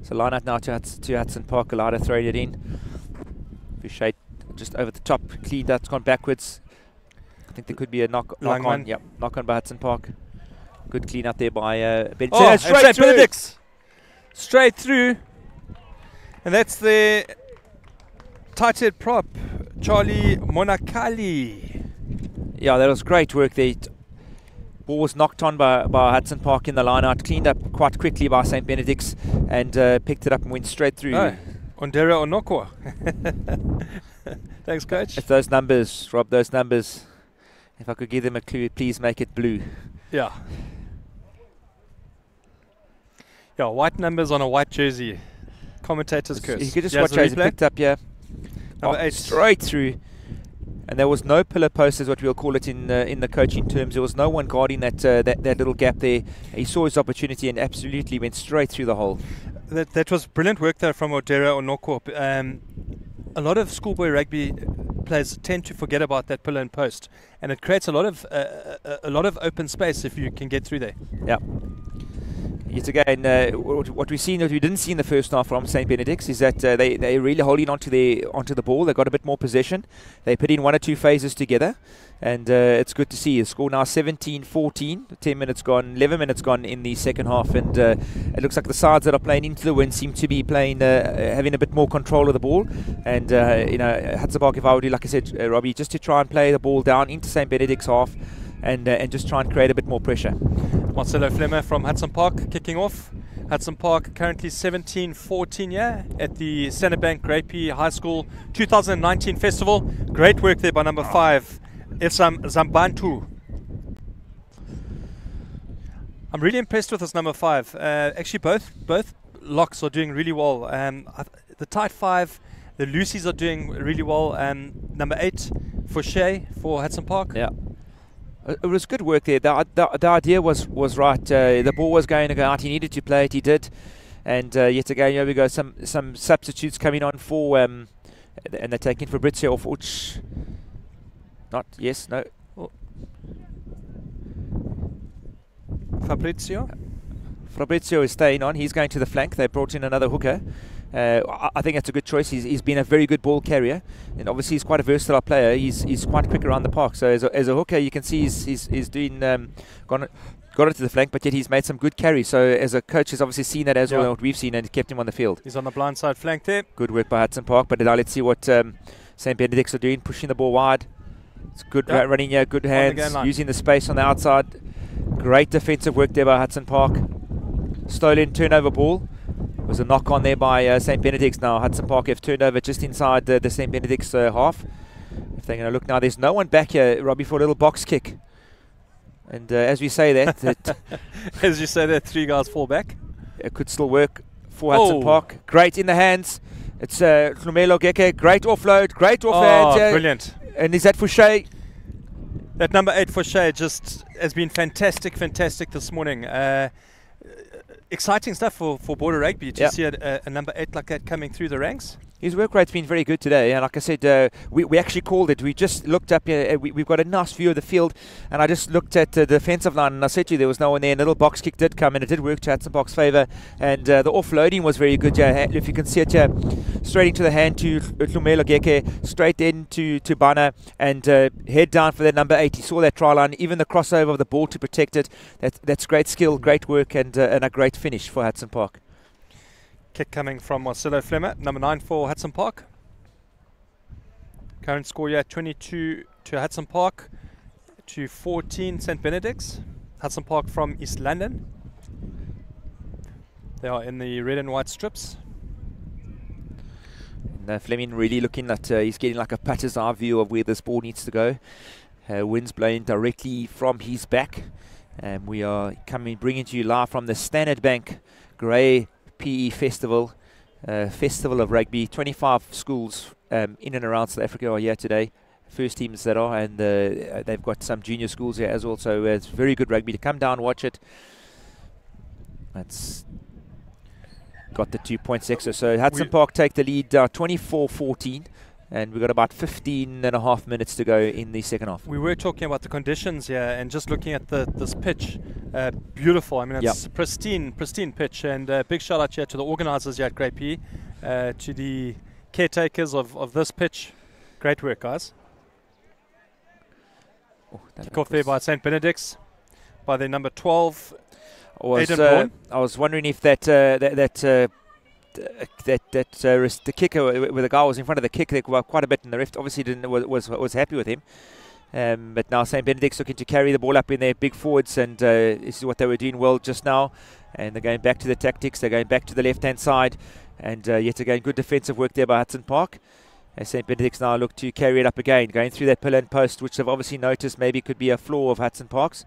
So line out now to Hudson Park. Alada throwing it in. Fouché just over the top, cleaned that, gone backwards. I think there could be a knock on. Yep, knock on by Hudson Park. Good clean out there by Benedict. Oh, straight through. Straight through. And that's the tight head prop, Charlie Monakali. Yeah, that was great work there. Ball was knocked on by Hudson Park in the line out, cleaned up quite quickly by St. Benedict's, and picked it up and went straight through. Oh, Ondera Onokwa. Thanks, coach. It's those numbers, Rob, those numbers. If I could give them a clue, please make it blue. Yeah. Yeah, white numbers on a white jersey. Commentator's curse. You could just watch how he picked up here. Number 8. Straight through. And there was no pillar post, is what we'll call it in the coaching terms. There was no one guarding that little gap there. He saw his opportunity and absolutely went straight through the hole. That was brilliant work there from Ondera Onokwa. A lot of schoolboy rugby players tend to forget about that pillar and post, and it creates a lot of open space if you can get through there. Yeah. Yet again, what we've seen, what we didn't see in the first half from St. Benedict's, is that they're really holding onto the ball. They've got a bit more possession. They put in 1 or 2 phases together, and it's good to see. The score now 17-14. 10 minutes gone, 11 minutes gone in the second half, and it looks like the sides that are playing into the win seem to be playing, having a bit more control of the ball. And Hudson Park, if I would do, like I said, Robbie, just to try and play the ball down into St. Benedict's half, and just try and create a bit more pressure. Marcelo Flemmer from Hudson Park kicking off. Hudson Park currently 17-14 at the Centrebank Rugby High School 2019 Festival. Great work there by number 5, Esam Zambantu. I'm really impressed with this number 5. Actually, both locks are doing really well. The tight 5, the Lucy's are doing really well. Number 8, Fouché for Hudson Park. Yeah. It was good work there. The idea was right. The ball was going to go out. He needed to play it. He did. And yet again, here we go. Some substitutes coming on for, and they're taking Fabrizio off. Not yes, no. Fabrizio is staying on. He's going to the flank. They brought in another hooker. I think that's a good choice. He's been a very good ball carrier, and obviously he's quite a versatile player. He's quite quick around the park. So as a hooker, you can see he's doing got it to the flank, but yet he's made some good carries. So as a coach, has obviously seen that as well, what we've seen, and kept him on the field. He's on the blind side flank there. Good work by Hudson Park. But now let's see what St. Benedict's are doing, pushing the ball wide. It's good running here, good hands, using the space on the outside. Great defensive work there by Hudson Park. Stolen turnover ball. Was a knock on there by St. Benedict's. Now Hudson Park have turned over just inside the St. Benedict's half. If they're going to look now, there's no one back here, Robbie, for a little box kick. And as we say that, as you say that, 3 guys fall back. It could still work for Hudson Park. Great in the hands. It's Tlumelo Geke. Great offload. Great offhand. Brilliant. And is that Fouché? That number 8 Fouché just has been fantastic this morning. Exciting stuff for Border Rugby to see a number 8 like that coming through the ranks. His work rate's been very good today, and like I said, we actually called it. We just looked up here. We've got a nice view of the field, and I just looked at the defensive line, and I said to you there was no one there. And a little box kick did come, and it did work to Hudson Park's favour. And the offloading was very good. If you can see it here, straight into the hand to Tlumelo Geke, straight into Bana, and head down for that number 8. He saw that try line, even the crossover of the ball to protect it. That's great skill, great work, and a great finish for Hudson Park. Kick coming from Marcelo Flemmer, number 9 for Hudson Park. Current score here 22 to Hudson Park to 14 St. Benedict's. Hudson Park from East London. They are in the red and white strips. And Fleming really looking at, he's getting like a patter's eye view of where this ball needs to go. Wind's blowing directly from his back. And we are bringing to you live from the Standard Bank Grey PE Festival, Festival of Rugby. 25 schools in and around South Africa are here today. First teams that are, and they've got some junior schools here as well. So it's very good rugby to come down, watch it. That's got the 2 points extra. So Hudson Park take the lead 24-14. And we've got about 15 and a half minutes to go in the second half. We were talking about the conditions here, and just looking at this pitch, beautiful. I mean, it's pristine pitch. And big shout out here to the organisers here at Grey PE, to the caretakers of this pitch. Great work, guys. Kick off there by St. Benedict's, by their number 12, I was wondering if that the kicker, where the guy was in front of the kick, there quite a bit, and the ref obviously was happy with him. But now St. Benedict's looking to carry the ball up in their big forwards, and this is what they were doing well just now. And they're going back to the tactics. They're going back to the left-hand side, and yet again, good defensive work there by Hudson Park. As St. Benedict's now look to carry it up again, going through that pillar and post, which they've obviously noticed maybe could be a flaw of Hudson Park's.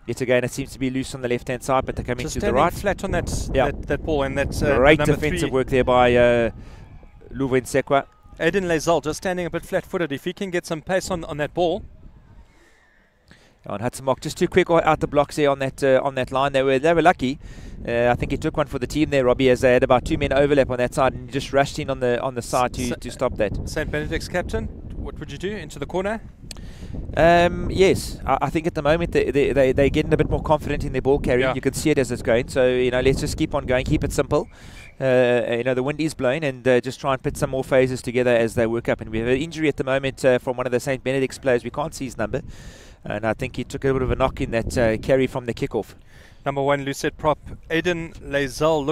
Yet again, it seems to be loose on the left-hand side, but they're coming just to the right. Flat on that ball, and that's great defensive work there by Luven Sekwa. Aiden Lazelle just standing a bit flat-footed. If he can get some pace on that ball. On Hudson Park, just too quick out the blocks there on that line. They were lucky. I think he took one for the team there, Robbie, as they had about 2 men overlap on that side, and just rushed in on the side to stop that. St. Benedict's captain, what would you do? Into the corner? Yes, I think at the moment they're getting a bit more confident in their ball carrying. You can see it as it's going. So let's just keep on going, keep it simple. The wind is blowing, and just try and put some more phases together as they work up. And we have an injury at the moment from one of the St. Benedict's players. We can't see his number, and I think he took a bit of a knock in that carry from the kickoff. Number 1 Lucette prop Aiden Lazelle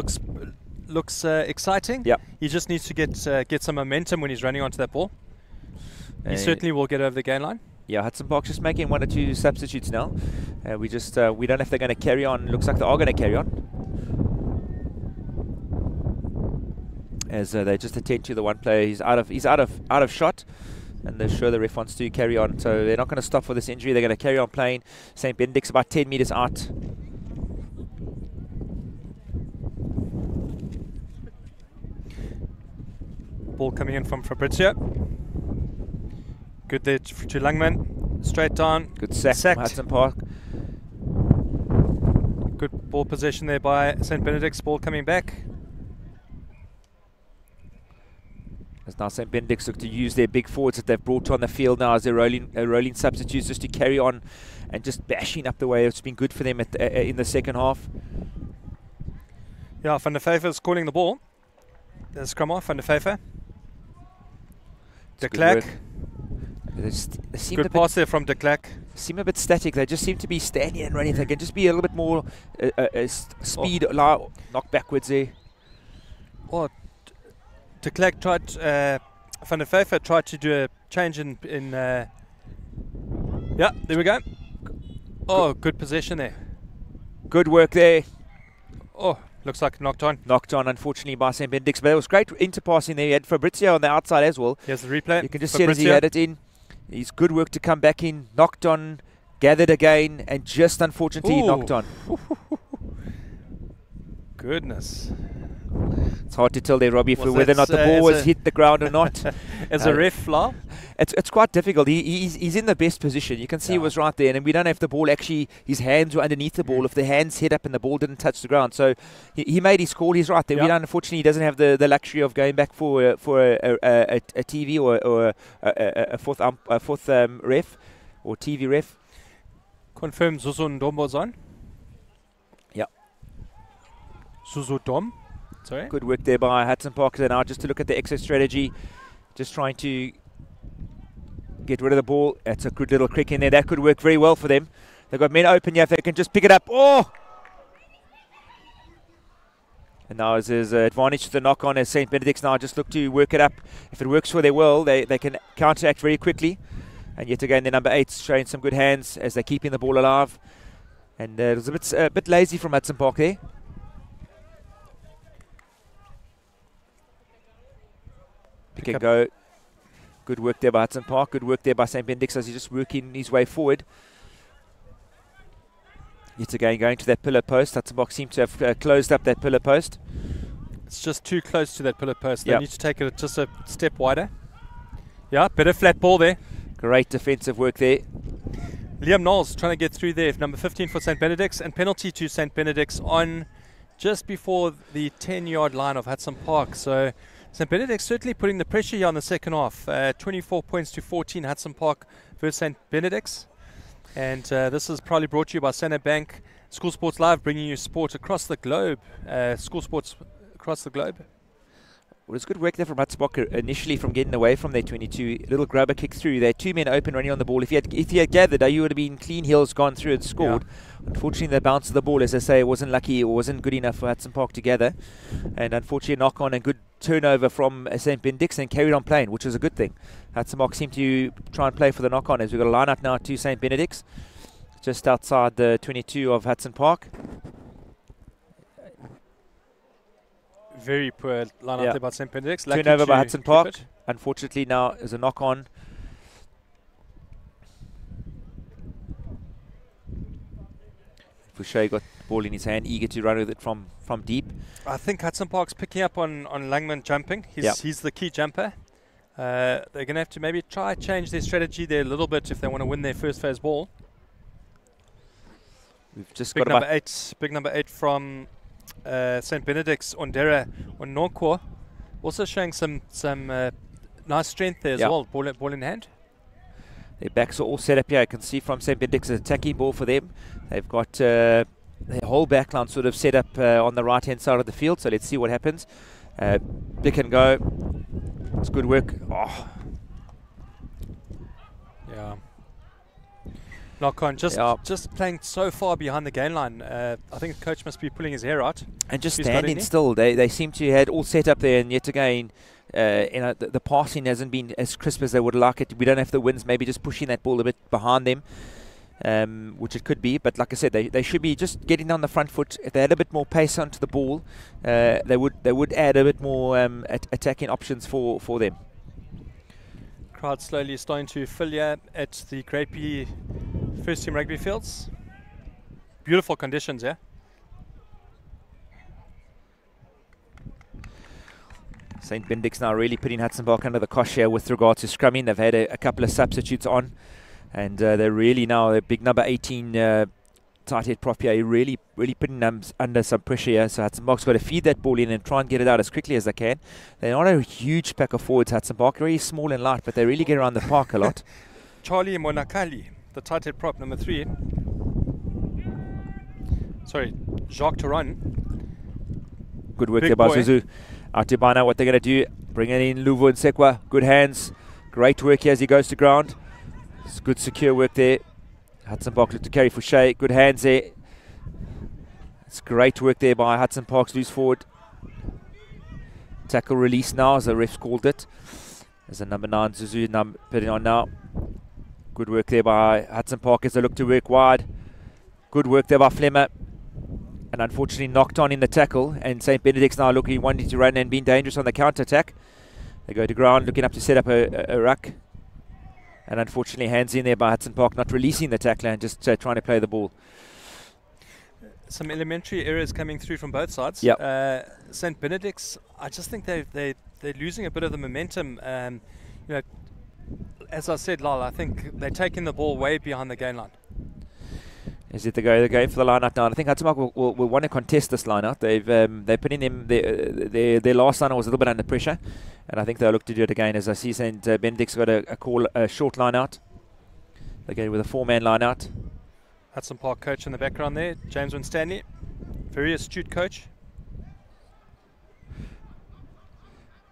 looks exciting. Yeah, he just needs to get some momentum when he's running onto that ball. He certainly will get over the gain line. Yeah, Hudson Park just making 1 or 2 substitutes now. We don't know if they're going to carry on. Looks like they are going to carry on, as they just attend to the one player. He's out of shot, and they're sure the ref wants to carry on. So they're not going to stop for this injury. They're going to carry on playing. St. Benedict's about 10 meters out. Ball coming in from Fabrizio. Good there to Langman. Straight down. Good sack from Hudson Park. Good ball possession there by St. Benedict's. Ball coming back. As now St. Benedict's look to use their big forwards that they've brought on the field now as they're rolling substitutes just to carry on and just bashing up the way. It's been good for them in the second half. Yeah, Van der Vyver's calling the ball. There's scrum off, Van der Vyver. De Klerk. Good pass there from De Klerk. Seem a bit static. They just seem to be standing and running. They can just be a little bit more speed, knock backwards there. Oh, De Klerk tried, Van der Vyver tried to do a change in yeah, there we go. Oh, good possession there. Good work there. Oh, looks like knocked on. Knocked on, unfortunately, by St. Benedict's. But it was great interpassing there. He had Fabrizio on the outside as well. Here's the replay. You can just see it as he had it in. He's good work to come back in. Knocked on, gathered again, and just unfortunately knocked on. Goodness. It's hard to tell there, Robbie, whether or not the ball was hit the ground or not. As a ref, Flau? It's quite difficult. He's in the best position. You can see it was right there, and we don't know if the ball actually, his hands were underneath the ball, if the hands hit up and the ball didn't touch the ground. So he made his call. He's right there. Unfortunately, he doesn't have the luxury of going back for a TV or a fourth ref or TV ref. Confirm Zuzu Ndombo's on. Yeah. Zuzu Dom. Sorry. Good work there by Hudson Park now, just to look at the exit strategy, just trying to get rid of the ball. That's a good little crick in there. That could work very well for them. They've got men open here. If they can just pick it up. Oh! And now there's an advantage to the knock on as St. Benedict's now just look to work it up. If it works for their will, they can counteract very quickly. And yet again, their number 8's showing some good hands as they're keeping the ball alive. And it was a bit lazy from Hudson Park there. Pick and go. Good work there by Hudson Park. Good work there by St. Benedict's as he's just working his way forward. Yet again, going to that pillar post. Hudson Park seemed to have closed up that pillar post. It's just too close to that pillar post. They need to take it just a step wider. Yeah, bit of flat ball there. Great defensive work there. Liam Knowles trying to get through there. Number 15 for St. Benedict's, and penalty to St. Benedict's on just before the 10-yard line of Hudson Park. So St. Benedict's certainly putting the pressure here on the second half. 24 points to 14, Hudson Park versus St. Benedict's. And this is probably brought to you by Standard Bank. School Sports Live, bringing you sport across the globe. School sports across the globe. was good work there from Hudson Park initially from getting away from their 22. Little grubber kick through. They had 2 men open running on the ball. If he had gathered, you would have been clean heels, gone through and scored. Yeah. Unfortunately, the bounce of the ball, as I say, wasn't lucky or wasn't good enough for Hudson Park to gather. And unfortunately, knock on and good turnover from St. Benedict and carried on playing, which is a good thing. Hudson Park seemed to try and play for the knock on as we've got a line up now to St. Benedict, just outside the 22 of Hudson Park. Very poor line up there by St. Benedict. Turnover by Hudson Park. Unfortunately, now is a knock on. Fouché got the ball in his hand, eager to run with it from deep. I think Hudson Park's picking up on Langman jumping. He's the key jumper. They're going to have to maybe try change their strategy there a little bit if they want to win their first phase ball. We've just big got big number 8 from St. Benedict's Ondera Ononko, also showing some nice strength there as well. Ball in hand. Their backs are all set up here. I can see from St. Benedict's an attacking ball for them. They've got their whole backline sort of set up on the right hand side of the field. So let's see what happens. Pick and go. It's good work. Oh. Yeah. Knock on, just playing so far behind the gain line. I think the coach must be pulling his hair out. And just standing still. They seem to have all set up there, and yet again, the passing hasn't been as crisp as they would like it. We don't have the wins, maybe just pushing that ball a bit behind them, which it could be. But like I said, they should be just getting on the front foot. If they had a bit more pace onto the ball, they would add a bit more attacking options for them. Crowd slowly starting to fill here at the Rugby first team rugby fields. Beautiful conditions, yeah. St. Benedict's now really putting Hudson Park under the cosh here with regard to scrumming. They've had a couple of substitutes on, and they're really now a big number 18 tight head prop here, really putting them under some pressure here. So Hudson Park's got to feed that ball in and try and get it out as quickly as they can. They're not a huge pack of forwards, Hudson Park, very small and light, but they really get around the park a lot. Charlie Monakali, the tight head prop, number 3. Sorry, Jacques Turan. Good work there by Zuzu. Out to Bana, what they're going to do, bring it in Luvo and Sekwa. Good hands, great work here as he goes to ground. It's good secure work there. Hudson Park look to carry Fouché. Good hands there. It's great work there by Hudson Park's loose forward. Tackle release now, as the refs called it. There's a number 9, Zuzu, putting on now. Good work there by Hudson Park as they look to work wide. Good work there by Flemmer. And unfortunately knocked on in the tackle. And St. Benedict's now looking, wanting to run and being dangerous on the counter-attack. They go to ground, looking up to set up a ruck. And unfortunately, hands in there by Hudson Park, not releasing the tackler and just trying to play the ball. Some elementary errors coming through from both sides. Yep. St. Benedict's, I just think they're losing a bit of the momentum. As I said, Lyle, I think they're taking the ball way behind the gain line. Is it they're going for the line out now? I think Hudson Park will want to contest this line out. They're putting them. Their last line was a little bit under pressure, and I think they'll look to do it again. As I see, St. Benedict's got a short line out. They're going with a 4-man line out. Hudson Park coach in the background there, James Winstanley, very astute coach.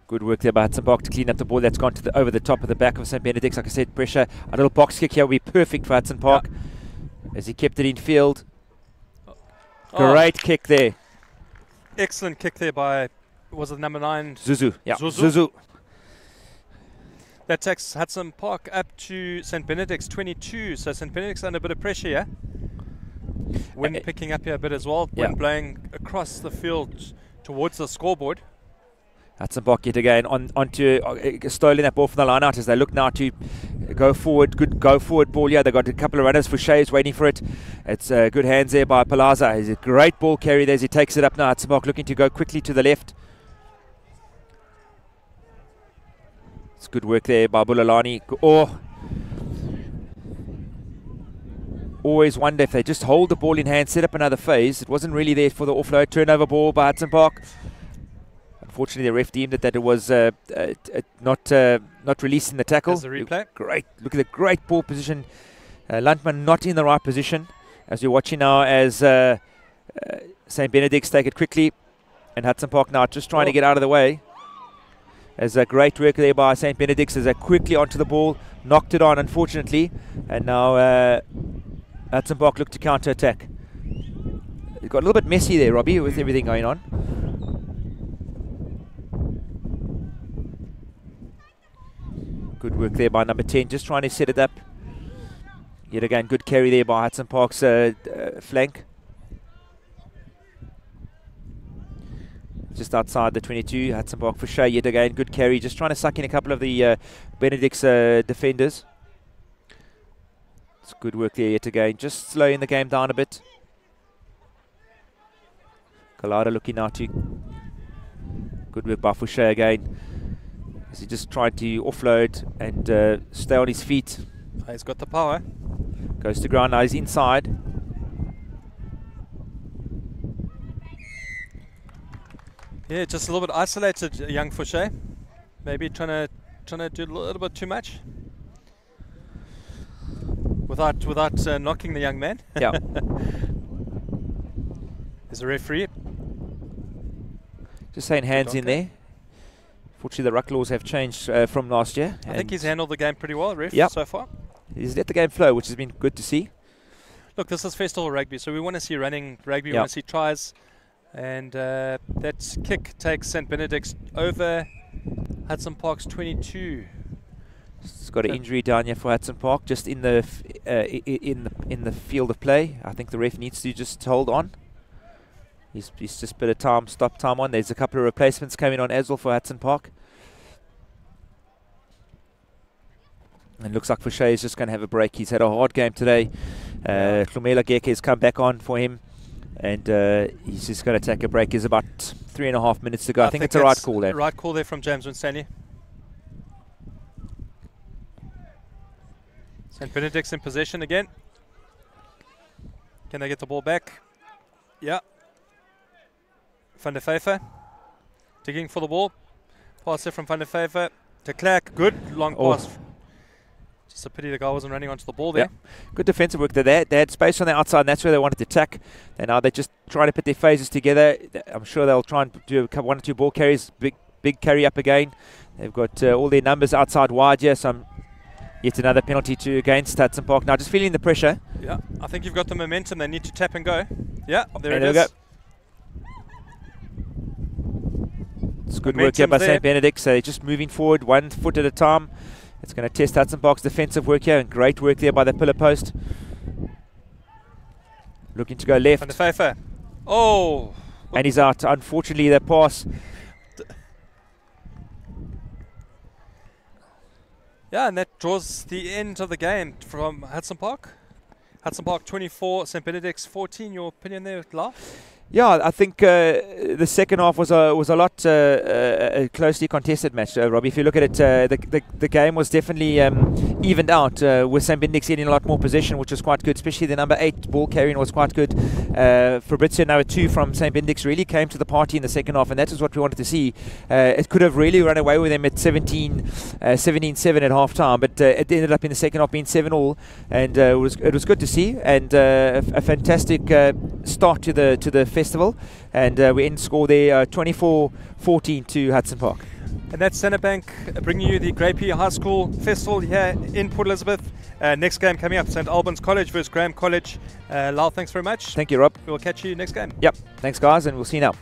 Good work there by Hudson Park to clean up the ball that's gone to over the top of the back of St. Benedict's. Like I said, pressure. A little box kick here will be perfect for Hudson Park. Yep. As he kept it in field. Great kick there. Excellent kick there by, was it number 9? Zuzu. Yeah, Zuzu. That takes Hudson Park up to St. Benedict's 22. So St. Benedict's under a bit of pressure here. Wind picking up here a bit as well. Wind blowing across the field towards the scoreboard. Hudson Park yet again onto stolen that ball from the line out as they look now to go forward. Good go forward ball. Yeah, they've got a couple of runners. Fouché is waiting for it. It's good hands there by Palazza. It's a great ball carry there as he takes it up now. Hudson Park looking to go quickly to the left. It's good work there by Bulalani. Oh, always wonder if they just hold the ball in hand, set up another phase. It wasn't really there for the offload. Turnover ball by Hudson Park. Unfortunately, the ref deemed it that it was not releasing the tackle. There's the replay. Great. Look at the great ball position. Luntman not in the right position. As you're watching now as St. Benedict's take it quickly. And Hudson Park now just trying to get out of the way. As a great work there by St. Benedict's as they quickly onto the ball, knocked it on unfortunately, and now Hudson Park look to counter-attack. It got a little bit messy there, Robbie, with everything going on. Good work there by number 10, just trying to set it up. Yet again, good carry there by Hudson Park's flank. Just outside the 22, Hudson Park for Shea, yet again, good carry, just trying to suck in a couple of the Benedict's defenders. It's good work there yet again, just slowing the game down a bit. Kalada looking now to good work by Fouché again. As he just tried to offload and stay on his feet. He's got the power. Goes to ground, now he's inside. Yeah, just a little bit isolated, young Fouché. Maybe trying to do a little bit too much. Without knocking the young man. Yeah. There's a referee. Just saying hands in there. Fortunately, the ruck laws have changed from last year. I think he's handled the game pretty well, ref, so far. He's let the game flow, which has been good to see. Look, this is festival rugby, so we want to see running rugby, we want to see tries. And that kick takes St. Benedict's over Hudson Park's 22. It's got an injury down here for Hudson Park, just in the in the field of play. I think the ref needs to just hold on. He's just put a stop time on. There's a couple of replacements coming on as well for Hudson Park. And looks like Fouché is just going to have a break. He's had a hard game today. Hlumela Geke has come back on for him. And he's just going to take a break. There's about 3.5 minutes to go. I think it's a right call there. Right call there from James Winstanley. St. Benedict's in possession again. Can they get the ball back? Yeah. Van der Vyver digging for the ball. Pass there from Van der Vyver to Clark. Good long pass. Just a pity the guy wasn't running onto the ball there. Yeah. Good defensive work there. They had space on the outside, and that's where they wanted to attack. And now they're just trying to put their phases together. I'm sure they'll try and do one or two ball carries. Big carry up again. They've got all their numbers outside wide here. So yet another penalty against Hudson Park. Now just feeling the pressure. Yeah, I think you've got the momentum. They need to tap and go. Yeah, there it is. Go. It's good work here by St. Benedict. So they're just moving forward 1 foot at a time. It's going to test Hudson Park's defensive work here, and great work there by the pillar post. Looking to go left. Van der Vyver. Oh! And he's out. Unfortunately, the pass. Yeah, and that draws the end of the game from Hudson Park. Hudson Park 24, St. Benedict's 14. Your opinion there, Lau? Yeah, I think the second half was a lot a closely contested match, Robbie. If you look at it, the game was definitely evened out with St. Benedict's getting a lot more possession, which was quite good. Especially the number 8 ball carrying was quite good. Fabrizio, number 2 from St. Benedict's, really came to the party in the second half, and that is what we wanted to see. It could have really run away with them at 17-7 at half time, but it ended up in the second half being 7-all, and it was good to see, and a fantastic start to the festival, and we end score there 24-14 to Hudson Park. And that's Centrebank bringing you the Grey P High School Festival here in Port Elizabeth. Next game coming up, St. Albans College versus Graham College. Lau, thanks very much. Thank you, Rob. We'll catch you next game. Yep, thanks guys, and we'll see you now.